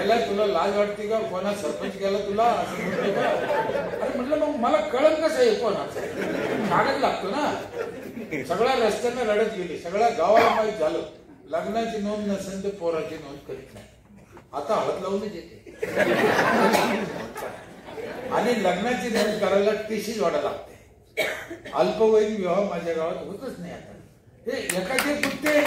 Speaker 1: लाल तुला लाज वाटते का कोणा सरपंच गेला तुला असं म्हणतो का अरे म्हटलं मग मला कळण कसं आहे कोणाचं कागद लागतो ना सगळ्या रस्त्याने रडत गेली सगळ्या गावाला माहीत झालं लग्नाची नोंद नसेल तर पोराची नोंद करीत नाही आता हळद लावूनच येते आणि लग्नाची नोंद करायला टीसी जोडा लागते अल्पवयीन विवाह माझ्या गावात होतच नाही आता हे एकाचे कुठे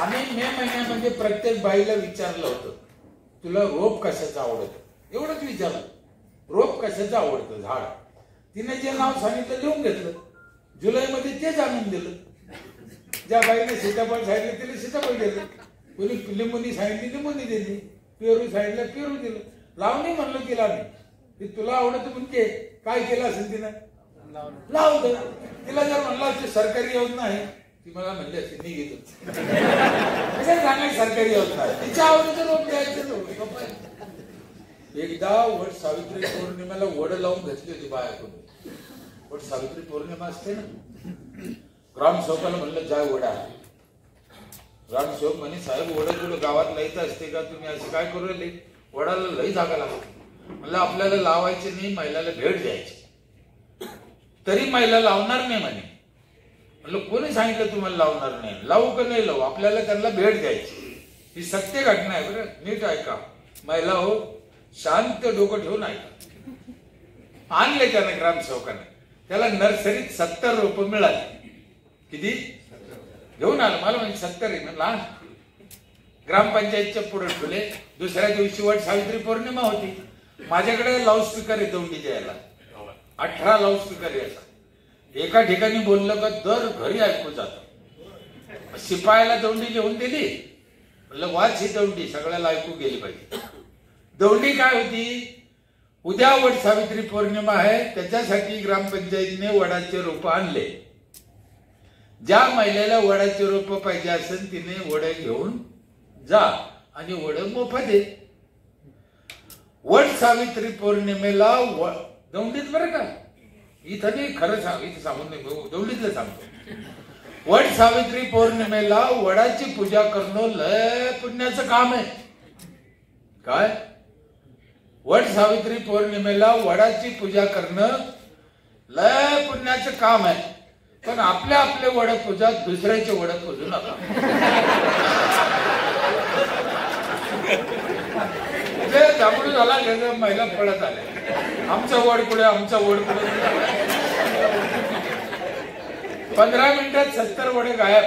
Speaker 1: आम्ही मे महिन्यामध्ये प्रत्येक बाईला विचारलं होतं तुला रोप कशाचं आवडतं एवढंच विचारलं रोप कशाचं आवडतं झाड तिने जे नाव सांगितलं लिहून घेतलं जुलैमध्ये तेच आणून दिलं ज्या बाईने सीताफळ सांगितलं तिने सीताफळ दिलं कोणी लिंबुनी सांगितली लिंबुनी दिली पेरू सांगितलं पेरू दिलं लावणी म्हणलं तिला मी तुला आवडत म्हणजे काय केलं असेल तिनं लावलं तिला जर म्हणलं असेल सरकारी योजना आहे ती मला म्हणली असेल निघित सांगाय सरकारी योजना आहे तिच्या आवडीचं रोप द्यायचं एकदा वट सावित्री पौर्णिमेला वड लावून घेतली होती बायाकडून वट सावित्री पौर्णिमा असते ना ग्रामसेवकाला म्हणलं जाय वडा ग्रामसेवक म्हणे साहेब वड तुला गावात लाईत असते का तुम्ही असं काय करू राहिले वडाला लई जागा लागते म्हणलं आपल्याला लावायचे नाही महिलाला भेट द्यायची तरी महिला लावणार नाही म्हणे म्हणलं कोणी सांगितलं तुम्हाला लावणार नाही लावू का नाही लावू आपल्याला त्यांना भेट द्यायची ही सत्य घटना आहे बरं नीट ऐका महिला हो शांत डोकं ठेवून ऐका आणले त्याने ग्रामसेवकाने त्याला नर्सरीत 70 रोपं मिळाली किती घेऊन आलं मला म्हणजे 70 आहे ना लहान ग्रामपंचायतच्या पुढे ठेवले दुसऱ्या दिवशी वट सावित्री पौर्णिमा होती माझ्याकडे लाऊडस्पीकर आहे दौंडी द्यायला 18 लाऊडस्पीकर यायचा एका ठिकाणी बोललं का दर घरी ऐकू जात शिपायाला दौंडी लिहून दिली म्हणलं वाच ही दौंडी सगळ्याला ऐकू गेली पाहिजे दौंडी काय होती उद्या वट सावित्री पौर्णिमा आहे त्याच्यासाठी ग्रामपंचायतीने वडाचे रोप आणले ज्या महिलेला वडाचे रोप पाहिजे असेल तिने वड घेऊन जा आणि वड मोफत दे वट सावित्री पौर्णिमेला दौंडीत बरं का इथं नाही खरं सांगून नाही दौंडीतलं सांगतो वट सावित्री पौर्णिमेला वडाची पूजा करणं लय पुण्याचं काम आहे काय वट सावित्री पौर्णिमेला वडाची पूजा करणं लय पुण्याचं काम आहे पण आपल्या आपले वड पूजा दुसऱ्याचे वड पूजू नका त्यामुळे झाला महिला पळत आल्या आमचं वड पुढे आमचा वड पुढे 15 मिनिटात 70 वडे गायब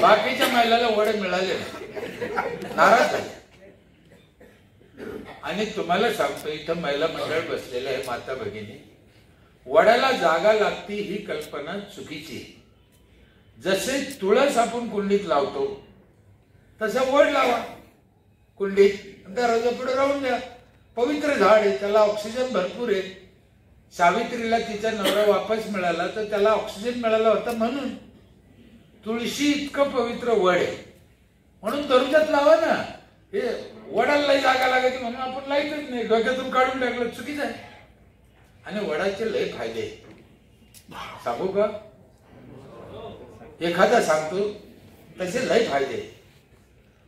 Speaker 1: बाकीच्या महिलाला वडे मिळाले नाराज झाले आणि तुम्हाला सांगतो इथं महिला मंडळ बसलेलं आहे माता भगिनी वडाला जागा लागती ही कल्पना चुकीची जसे तुळस आपण कुंडीत लावतो तसं वड लावा कुंडीत दरवाजा पुढे राहून द्या पवित्र झाड आहे त्याला ऑक्सिजन भरपूर आहे सावित्रीला तिचा नवरा वापस मिळाला तर त्याला ऑक्सिजन मिळाला होता म्हणून तुळशी इतकं पवित्र वड आहे म्हणून दरवाजात लावा ना हे वडाला लई जागा लागायची म्हणून आपण लाईतच नाही, डोक्यातून काढून टाकलं, चुकीचं आहे. आणि वडाचे लय फायदे सांगू का? एखादा सांगतो तसे लय फायदे.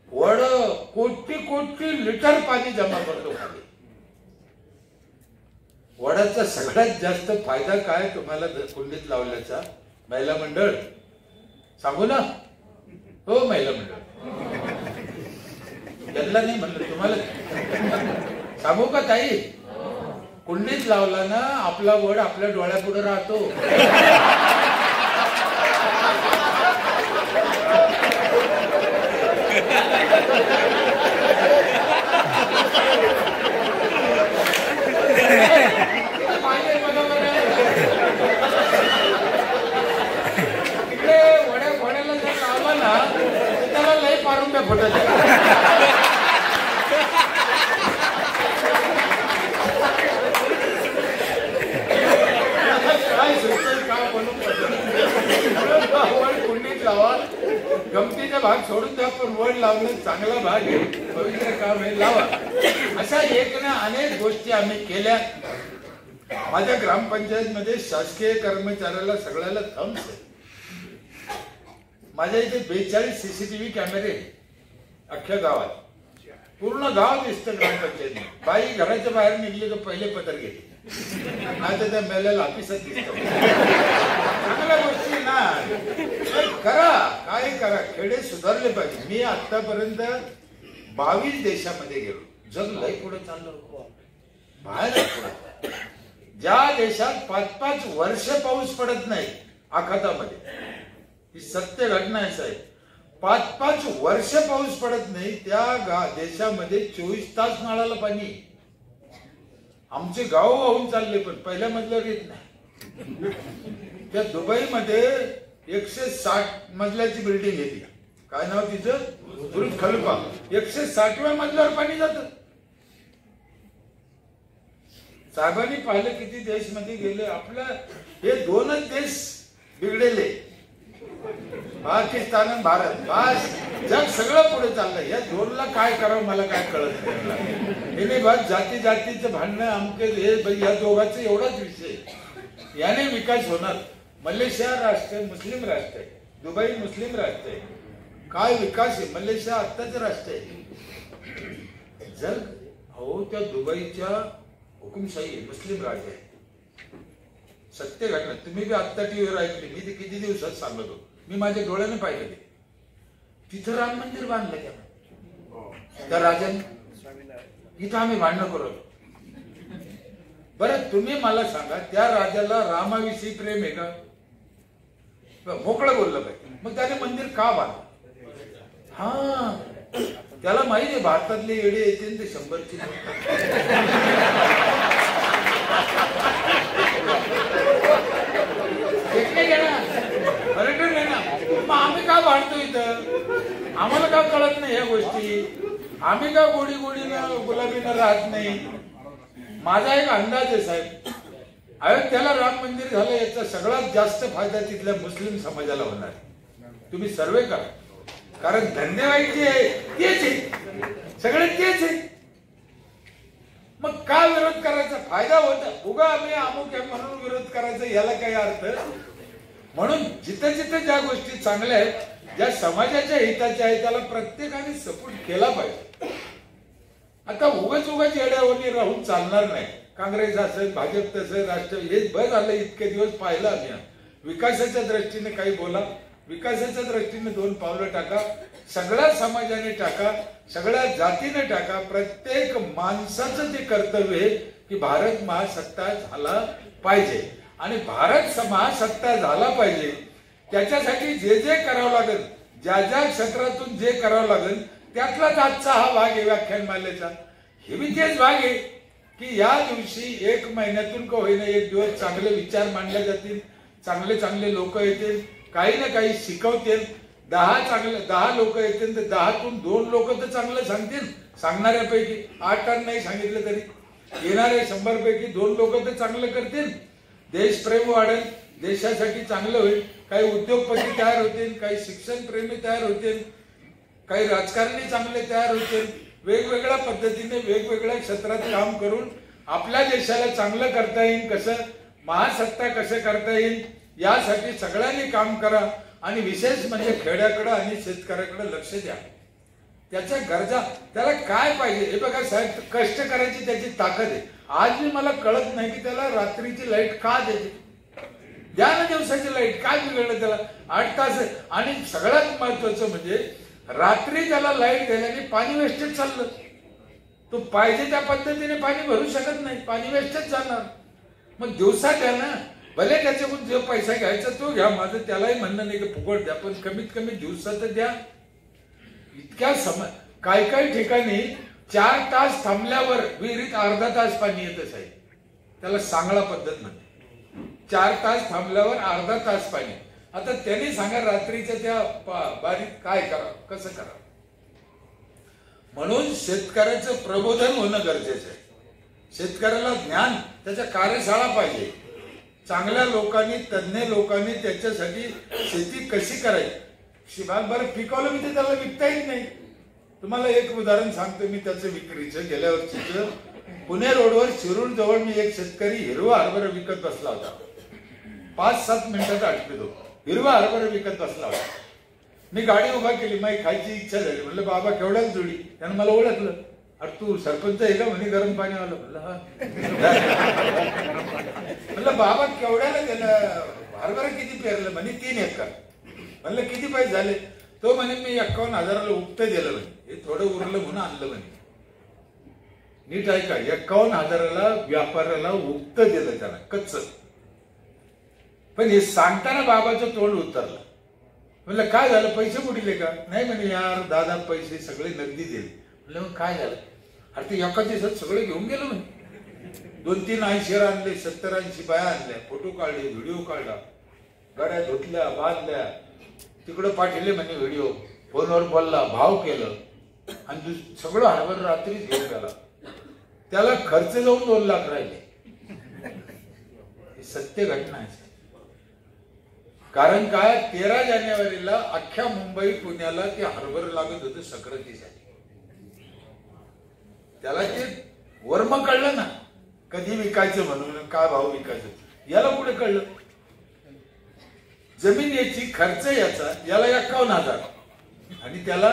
Speaker 1: वड कोटी कोटी लिटर पाणी जमा करतो खाली. वडाचा सगळ्यात जास्त फायदा काय तुम्हाला कुंडीत लावल्याचा? महिला मंडळ सांगू ना? हो महिला मंडळ, त्यांना नाही म्हणलं, तुम्हाला सांगू का ताई? कुंडीत लावला ना आपला वड आपल्या डोळ्यापुढे राहतो. तिकडे वड्या फोड्याला जर लावला ना त्याला लय पारून द्या फोटो. कुंडीत लावा, गमतीचा भाग सोडून द्या, पण वड लावणं चांगला भाग आहे, पवित्र काम आहे, लावा. अशा एक ना अनेक गोष्टी आम्ही केल्या. माझ्या ग्रामपंचायत मध्ये शासकीय कर्मचाऱ्याला सगळ्याला थम्स आहे. माझ्या इथे 42 CCTV कॅमेरे अख्ख्या गावात, पूर्ण गाव दिसतं ग्रामपंचायत. बाई घराच्या बाहेर निघली तर पहिले पत्र घेते, नाही तर त्या मेल्याला ऑफिसात दिसत. चांगल्या गोष्टी ना करा, काय करा, खेडे सुधारले पाहिजे. मी आतापर्यंत 22 देशामध्ये गेलो. जग लय पुढे चाललं, बाहेर पुढे. ज्या देशात 5-5 वर्ष पाऊस पडत नाही आखातामध्ये, ही सत्य घटना आहे साहेब, 5-5 वर्ष पाऊस पडत नाही त्या देशामध्ये 24 तास नळाला पाणी. आमचे गाव वाहून चालले पण पहिल्या मजल्यावर येत नाही. त्या दुबईमध्ये 160 मजल्याची बिल्डिंग येते, काय नाव तिचं? बुर्ज खलिफा. 160व्या मजल्यावर पाणी जातं. साहेबांनी पाहिलं किती देश मध्ये गेले. आपल्या हे 2च देश बिघडेले, पाकिस्तान आणि भारत. बस जग सगळं पुढे चाललंय. या 2ला काय करावं मला काय कळत नाही. हे बस जाती जातीचं भांडणं आमके हे, या दोघांचा एवढाच विषय. याने विकास होणार. मलेशिया राष्ट्र आहे, मुस्लिम राष्ट्र आहे. दुबई मुस्लिम राष्ट्र आहे. काय विकास आहे? मलेशिया आत्ताच राष्ट्र आहे. जग अहो त्या दुबईच्या हुकुमशाही आहे, मुस्लिम राज आहे. सत्य घटना. तुम्ही बी आत्ता टीव्हीवर ऐकली, मी ते किती दिवसात सांगतो, मी माझ्या डोळ्याने पाहिलं. तिथं राम मंदिर बांधलं त्या राजाने. इथं आम्ही भांडणं करतो. बरं तुम्ही मला सांगा, त्या राजाला रामाविषयी प्रेम आहे का? मोकळं बोललं पाहिजे. मग त्याने मंदिर का बांधलं? हा, त्याला माहिती आहे भारतातले येडे येते ते 100ची. पर्यटन आहे ना, मग आम्ही का भांडतो इथं? आम्हाला का कळत नाही ह्या गोष्टी? आम्ही का गोडी गोडीनं गुलाबीनं राहत नाही? माझा एक अंदाज आहे साहेब, अयोध्येला राम मंदिर झालं याचा सगळ्यात जास्त फायदा तिथल्या मुस्लिम समाजाला होणार. तुम्ही सर्वे करा, कारण धंदेवाईक जे आहे तेच आहे, सगळे तेच आहे. मग का विरोध करायचा? फायदा होता. उगा आम्ही अमुक आहे म्हणून विरोध करायचा याला काही अर्थ? म्हणून जिथे जिथे ज्या गोष्टी चांगल्या आहेत, ज्या समाजाच्या हिताच्या आहेत, त्याला प्रत्येकाने सपोर्ट केला पाहिजे. आता उगाच येड्यावरणी राहून चालणार नाही. काँग्रेस असेल, भाजप तसेल, राष्ट्रवादी, हे बरं झालं इतके दिवस पाहिलं आम्ही. विकासाच्या दृष्टीने काही बोला, विकासाच्या दृष्टीने 2 पावलं टाका, सगळ्या समाजाने टाका, सगळ्या जातीने टाका. प्रत्येक माणसाचं ते कर्तव्य आहे की भारत महासत्ता झाला पाहिजे. आणि भारत महासत्ता झाला पाहिजे त्याच्यासाठी जे जे करावं लागेल, ज्या ज्या क्षेत्रातून जे करावं लागेल, त्यातलाच आजचा हा भाग आहे व्याख्यानमालेचा. हे बी तेच भाग आहे की या दिवशी 1 महिन्यातून का होईना 1 दिवस चांगले विचार मांडले जातील, चांगले चांगले लोक येतील, काही ना काही शिकवतील. 10 लोक येतील तर 10तून 2 लोक तर चांगलं सांगतील. सांगणाऱ्यापैकी 8 नाही सांगितलं तरी येणाऱ्या 100 पैकी 2 लोक तर चांगलं करतील. देशप्रेम वाढेल, देशासाठी चांगलं होईल. काही उद्योगपती तयार होतील, काही शिक्षण प्रेमी तयार होतील, काही राजकारणी चांगले तयार होतील, वेगवेगळ्या पद्धतीने वेगवेगळ्या क्षेत्रात काम करून आपल्या देशाला चांगलं करता येईल, कसं महासत्ता कसं करता येईल यासाठी सगळ्यांनी काम करा. आणि विशेष म्हणजे खेड्याकडे आणि शेतकऱ्याकडे लक्ष द्या. त्याच्या गरजा, त्याला काय पाहिजे हे बघा साहेब, कष्ट करायची त्याची ताकद आहे. आज मी मला कळत नाही की त्याला रात्रीची लाईट का द्यायची, द्या ना दिवसाची लाईट, काय बिघडलं त्याला, 8 तास. आणि सगळ्यात महत्वाचं म्हणजे रात्री त्याला लाईट दिल्याने पाणी वेस्टेज चाललं. तो पाहिजे त्या पद्धतीने पाणी भरू शकत नाही, पाणी वेस्टेज जाणार. मग दिवसा द्या ना, भले त्याच्याकडून जो पैसा घ्यायचा तो घ्या, माझं त्यालाही म्हणणं नाही की फुकट द्या, पण कमीत कमी दिवसा तर द्या. इतक्या समय काही ठिकाणी 4 तास थांबल्यावर विहिरीत अर्धा तास पाणी येतं साहेब, त्याला सांगळा पद्धत म्हणते. 4 तास थांबल्यावर अर्धा तास पाणी. आता त्यांनी सांगा रात्रीच्या त्या बारीत काय करा, कसं करा. म्हणून शेतकऱ्याचं प्रबोधन होणं गरजेचं आहे. शेतकऱ्याला ज्ञान, त्याच्या कार्यशाळा पाहिजे, चांगल्या लोकांनी तज्ञ लोकांनी त्याच्यासाठी शेती कशी करायची. बरं पिकवलं मी ते त्याला विकता येत नाही. तुम्हाला एक उदाहरण सांगतो मी त्याचं विक्रीचं. गेल्या वर्षीचं पुणे रोडवर शिरूर जवळ मी एक शेतकरी हिरवा हरभरा विकत बसला होता. 5-7 मिनिटात आटपितो, हिरवा हरभरा विकत बसला होता. मी गाडी उभा केली, माझी खायची इच्छा झाली. म्हणलं बाबा केवढ्याच जोडी. त्यानं मला ओळखलं, अरे तू सरपंच आहे का म्हणे, गरम पाणी आलं. म्हणलं हा. म्हणलं बाबा केवढ्याला त्याला हरभरा किती पेरलं म्हणे, 3 एकर. म्हणलं किती पैसे झाले. तो म्हणे मी 51,000ला उपत दिलं म्हणे, हे थोडं उरलं म्हणून आणलं म्हणे. नीट ऐका, 51,000ला व्यापाऱ्याला उपत दिलं त्याला कच्च. पण हे सांगताना बाबाचं तोंड उतरलं. म्हणलं काय झालं, पैसे बुडले का. नाही म्हणे यार दादा पैसे सगळे नगदी दिले. म्हणलं मग काय झालं. अरे ते एका दिवसात सगळे घेऊन गेलो म्हणे. 2-3 ऐंशी आणले, 70-80 बाया आणल्या, फोटो काढले, व्हिडिओ काढला, गाड्या धुतल्या, बांधल्या, तिकडं पाठवले म्हणे व्हिडिओ, फोनवर बोलला, भाव केलं, आणि सगळं हरभर रात्रीच घेऊन गेला. त्याला खर्च जाऊन 2 लाख राहिले. ही सत्य घटना आहे. कारण काय, 13 जानेवारीला अख्ख्या मुंबई पुण्याला ते हरभर लागत होतं सक्रातीसाठी. त्याला ते वर्म कळलं ना, कधी विकायचं म्हणून, काय भाव विकायचं. याला कुठे कळलं, जमीन याची, खर्च याचा, याला 51,000 आणि त्याला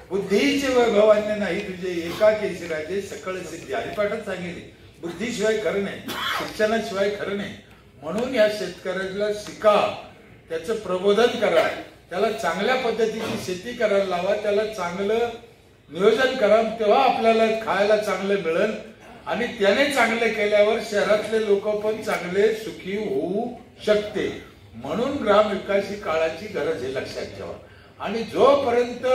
Speaker 1: बुद्धीचे वैभव अन्य नाही तुझे, एका केशी राजे सकळ सिद्धी. हरिपाठात सांगितले बुद्धीशिवाय खरं नाही, शिक्षणाशिवाय खरं नाही. म्हणून या शेतकऱ्याला शिका, त्याचं प्रबोधन करा, त्याला चांगल्या पद्धतीची शेती करायला लावा, त्याला चांगलं नियोजन करा, तेव्हा आपल्याला खायला चांगलं मिळेल. आणि त्याने चांगले केल्यावर शहरातले लोक पण चांगले सुखी होऊ शकते. म्हणून ग्रामविकास ही काळाची गरज आहे, लक्षात ठेवा. आणि जोपर्यंत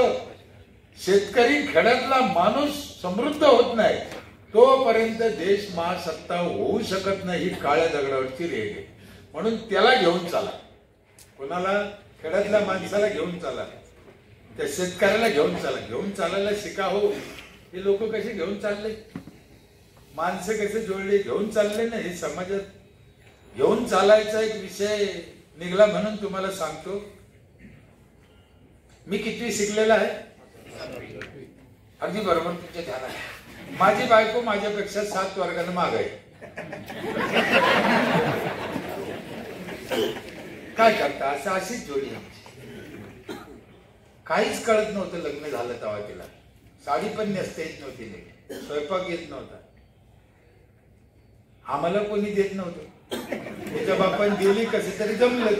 Speaker 1: शेतकरी खेड्यातला माणूस समृद्ध होत नाही तोपर्यंत देश महासत्ता होऊ शकत नाही. ही काळ्या दगडावरची रेघ आहे. म्हणून त्याला घेऊन चाला, कोणाला, खेड्यातल्या माणसाला घेऊन चाला, त्या शेतकऱ्याला घेऊन चाला. घेऊन चालायला शिका. हो, हे लोक कसे घेऊन चालले, माणसं कसे जोडले, घेऊन चालले ना. हे समाजात घेऊन चालायचा एक विषय निघाला. म्हणून तुम्हाला सांगतो, मी किती शिकलेला आहे. अगदी बरोबर तुमच्या ध्यानात. माझी बायको माझ्यापेक्षा 7 वर्गानं माग आहे. काय करता, असं अशीच जोडी आमची. काहीच कळत नव्हतं लग्न झालं तेव्हा. तिला साडी पण नेसता येत नव्हती, स्वयंपाक येत नव्हता, आम्हाला कोणी देत नव्हतं. त्याच्या बापाने दिली कसे तरी जमलं.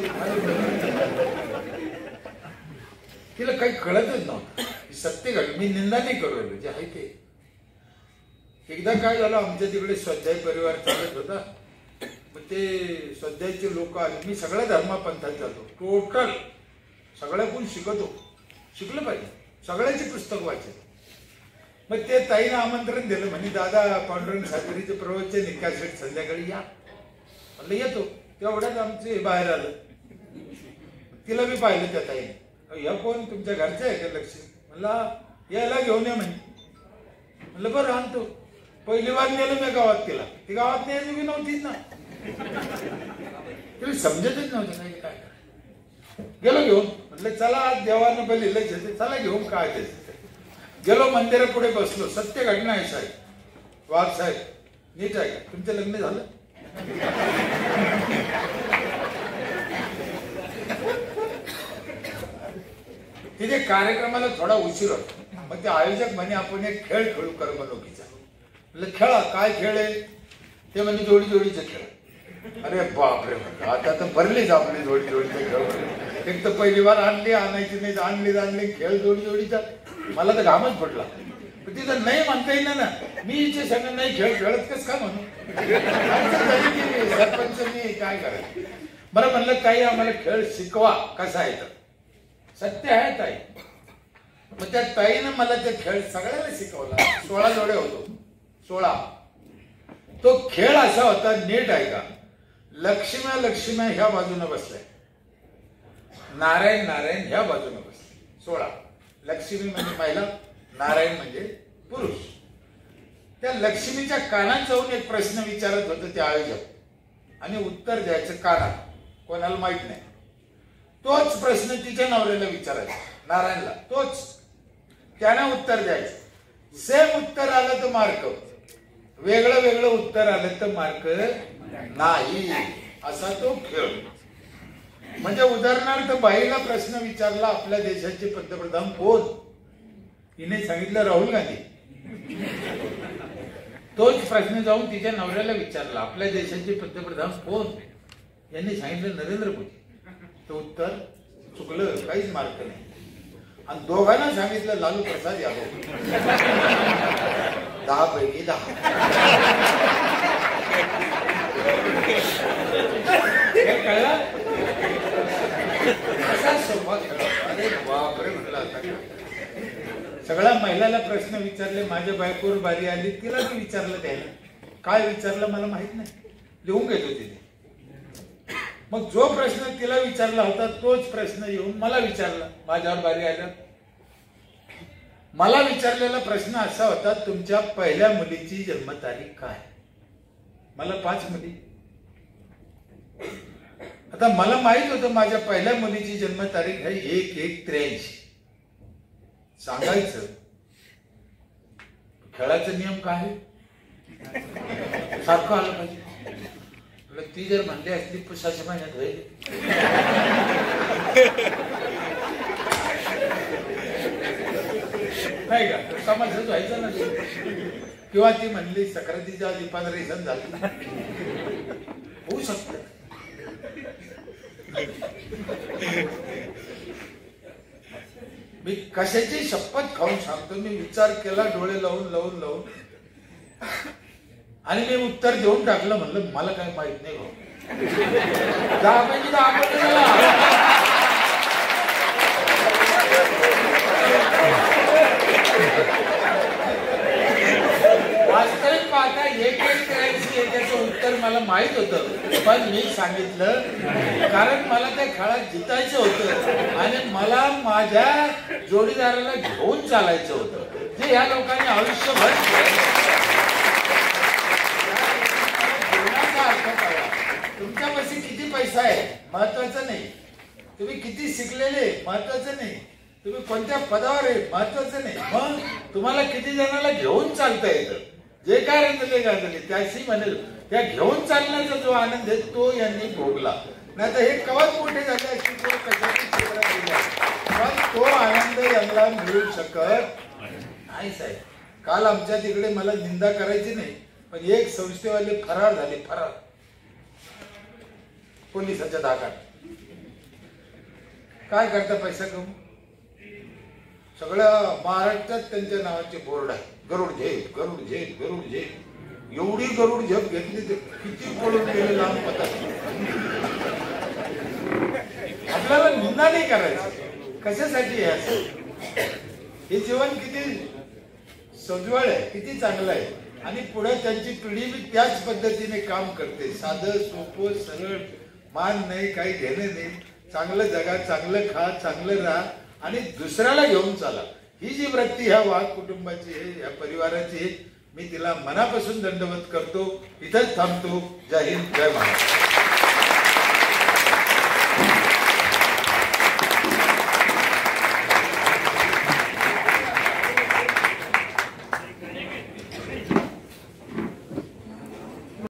Speaker 1: तिला काही कळतच नव्हतं. सत्य घड, मी निंदा नाही करू, जे आहे ते. एकदा काय झालं, आमच्या तिकडे स्वाध्याय परिवार चालत होता. मग ते स्वाध्यायचे लोक आले. मी सगळ्या धर्मपंथात जातो, टोटल सगळ्याकडून शिकतो, शिकलं पाहिजे, सगळ्याची पुस्तक वाचत. मग ते ताईनं आमंत्रण दिलं, म्हणे दादा पांडुरंग सातेरीचे प्रवचन निकाल संध्याकाळी या. म्हणलं येतो. तेवढ्यात आमचे बाहेर आलं. तिला मी पाहिलं त्या ताईने. या कोण, तुमच्या घरचे आहे का लक्ष. म्हणला यायला घेऊन या म्हणे. म्हणलं बरं आणतो. पहिली बार नेलं मी गावात तिला. ती गावात न्यायची बी नव्हतीच ना, तिला समजतच नव्हतं काय काय. गेलो घेऊन. म्हटलं चला आज देवानं लिहिलं, चला घेऊन काय त्याचं. गेलो मंदिरापुढे बसलो. सत्य घटना आहे साहेब. वाघ साहेब नीट आहे का? तुमचं लग्न झालं? तिथे कार्यक्रमाला थोडा उशीर होता. मग ते आयोजक म्हणे आपण एक खेळ खेळू करमणुकीचा. म्हणजे खेळा. काय खेळ आहे ते? म्हणजे जोडी जोडीचे खेळ. अरे बापरे, आता तर भरलीच आपली जोडी जोडीचे खेळ. एक तर पहिली बार आणायची नाही, आणली खेळ जोडी जोडीचा. मला तर घामच पडला. तिथं नाही म्हणता येईल ना. मी इथे सगळं नाही खेळ खेळत कस का म्हणून. सरपंच मी काय करायचं. बरं म्हणलं ताई आम्हाला खेळ शिकवा कसा आहे. तर सत्य आहे ताई. मग त्या ताईनं मला ते खेळ सगळ्याला शिकवला. 16 जोडे होतो. 16. तो खेळ असा होता, नीट आहे का, लक्ष्म्या ह्या बाजूने बसल्या, नारायण ह्या बाजूने बसले. 16. लक्ष्मी म्हणजे महिला, नारायण म्हणजे पुरुष. त्या लक्ष्मीच्या कानात जाऊन एक प्रश्न विचारत होते ते आयोजक आणि उत्तर द्यायचं कानात. कोणाला माहित नाही. तोच प्रश्न तिच्या नवऱ्याला विचारायचा, नारायणला. तोच त्यानं उत्तर द्यायचं. सेम उत्तर आलं तर मार्क, वेगळं उत्तर आलं तर मार्क नाही. असा तो खेळ. म्हणजे उदाहरणार्थ बाईला प्रश्न विचारला, आपल्या देशाचे पंतप्रधान कोण? तिने सांगितलं राहुल गांधी. तोच प्रश्न जाऊन तिच्या नवऱ्याला विचारला, आपल्या देशाचे पंतप्रधान कोण? यांनी सांगितलं नरेंद्र मोदी. तर उत्तर चुकलं, काहीच मार्क नाही. आणि दोघांना सांगितलं लालू प्रसाद यादव. 10 पैकी 10. हे कळलं? कसा सोपा खेळ. अरे बापरे म्हटलं. आता सगळ्या महिलाला प्रश्न विचारले. माझ्या बायकोवर बारी आली, तिला मी विचारलं. त्याला काय विचारलं मला माहित नाही, लिहून घेतो तिथे. मग जो प्रश्न तिला विचारला होता तोच प्रश्न येऊन मला विचारला. माझ्यावर बारी आलं. मला विचारलेला प्रश्न असा होता, तुमच्या पहिल्या मुलीची जन्मतारीख काय? मला 5 मुली. आता मला माहित होतं माझ्या पहिल्या मुलीची जन्मतारीख आहे 1/1/83. सांगायचं. खेळाचा नियम काय आहे? सारखं आलं पाहिजे. ती जर म्हणली असली 6 महिन्यात होईल. नाही का? समाजच व्हायचं ना. किंवा ती म्हणली सक्रातीच्या आधी 15 दिवसांत झाली. होऊ शकत. मी कशाची शपथ खाऊन सांगतो. मी विचार केला डोळे लावून आणि मी उत्तर देऊन टाकलं. म्हणलं मला काय माहित नाही. 10 पैकी 10. वास्तविक पाहता 1/1/83 याचं उत्तर मला माहित होतं, पण मी सांगितलं कारण मला त्या खेळात जितायचं होतं आणि मला माझ्या जोडीदाराला घेऊन चालायचं होतं, जे ह्या लोकांनी आयुष्यभर. जीवनाचा अर्थ कळला. तुमच्यापाशी किती पैसा आहे महत्वाचं नाही, तुम्ही किती शिकलेले महत्वाचं नाही, तुम्ही कोणत्या पदावर आहे महत्वाचं नाही, मग तुम्हाला किती जणांना घेऊन चालता येतं. जे काय रंगले गाजले त्याशी म्हणेल त्या घेऊन चालण्याचा जो आनंद आहे तो यांनी भोगला. नाही तर हे कवच मोठे झाले अशी पण तो आनंद यांना मिळू शकत नाही. साहेब काल आमच्या तिकडे मला निंदा करायची नाही, पण एक संस्थेवाले फरार झाले. फरार पोलिसाच्या धाकात. काय करता पैसा कमवून? सगळ्या महाराष्ट्रात त्यांच्या नावाचे बोर्ड आहे. गरुड झेप. एवढी गरुड झेप घेतली तर किती पडून गेले लांब पता. आपल्याला निंदा नाही करायची. कशासाठी आहे असं? हे जीवन किती सजवळ आहे, किती चांगलं आहे आणि पुढे त्यांची पिढी बी त्याच पद्धतीने काम करते. साधं सोपं सरळ, मान नाही, काही घेणं नाही. चांगलं जगा, चांगलं खा, चांगलं राहा आणि दुसऱ्याला घेऊन चाला. ही जी वृत्ती ह्या वाघ कुटुंबाची आहे, ह्या परिवाराची आहे, मी तिला मनापासून दंडवत करतो. इथंच थांबतो. जय हिंद, जय महाराष्ट्र.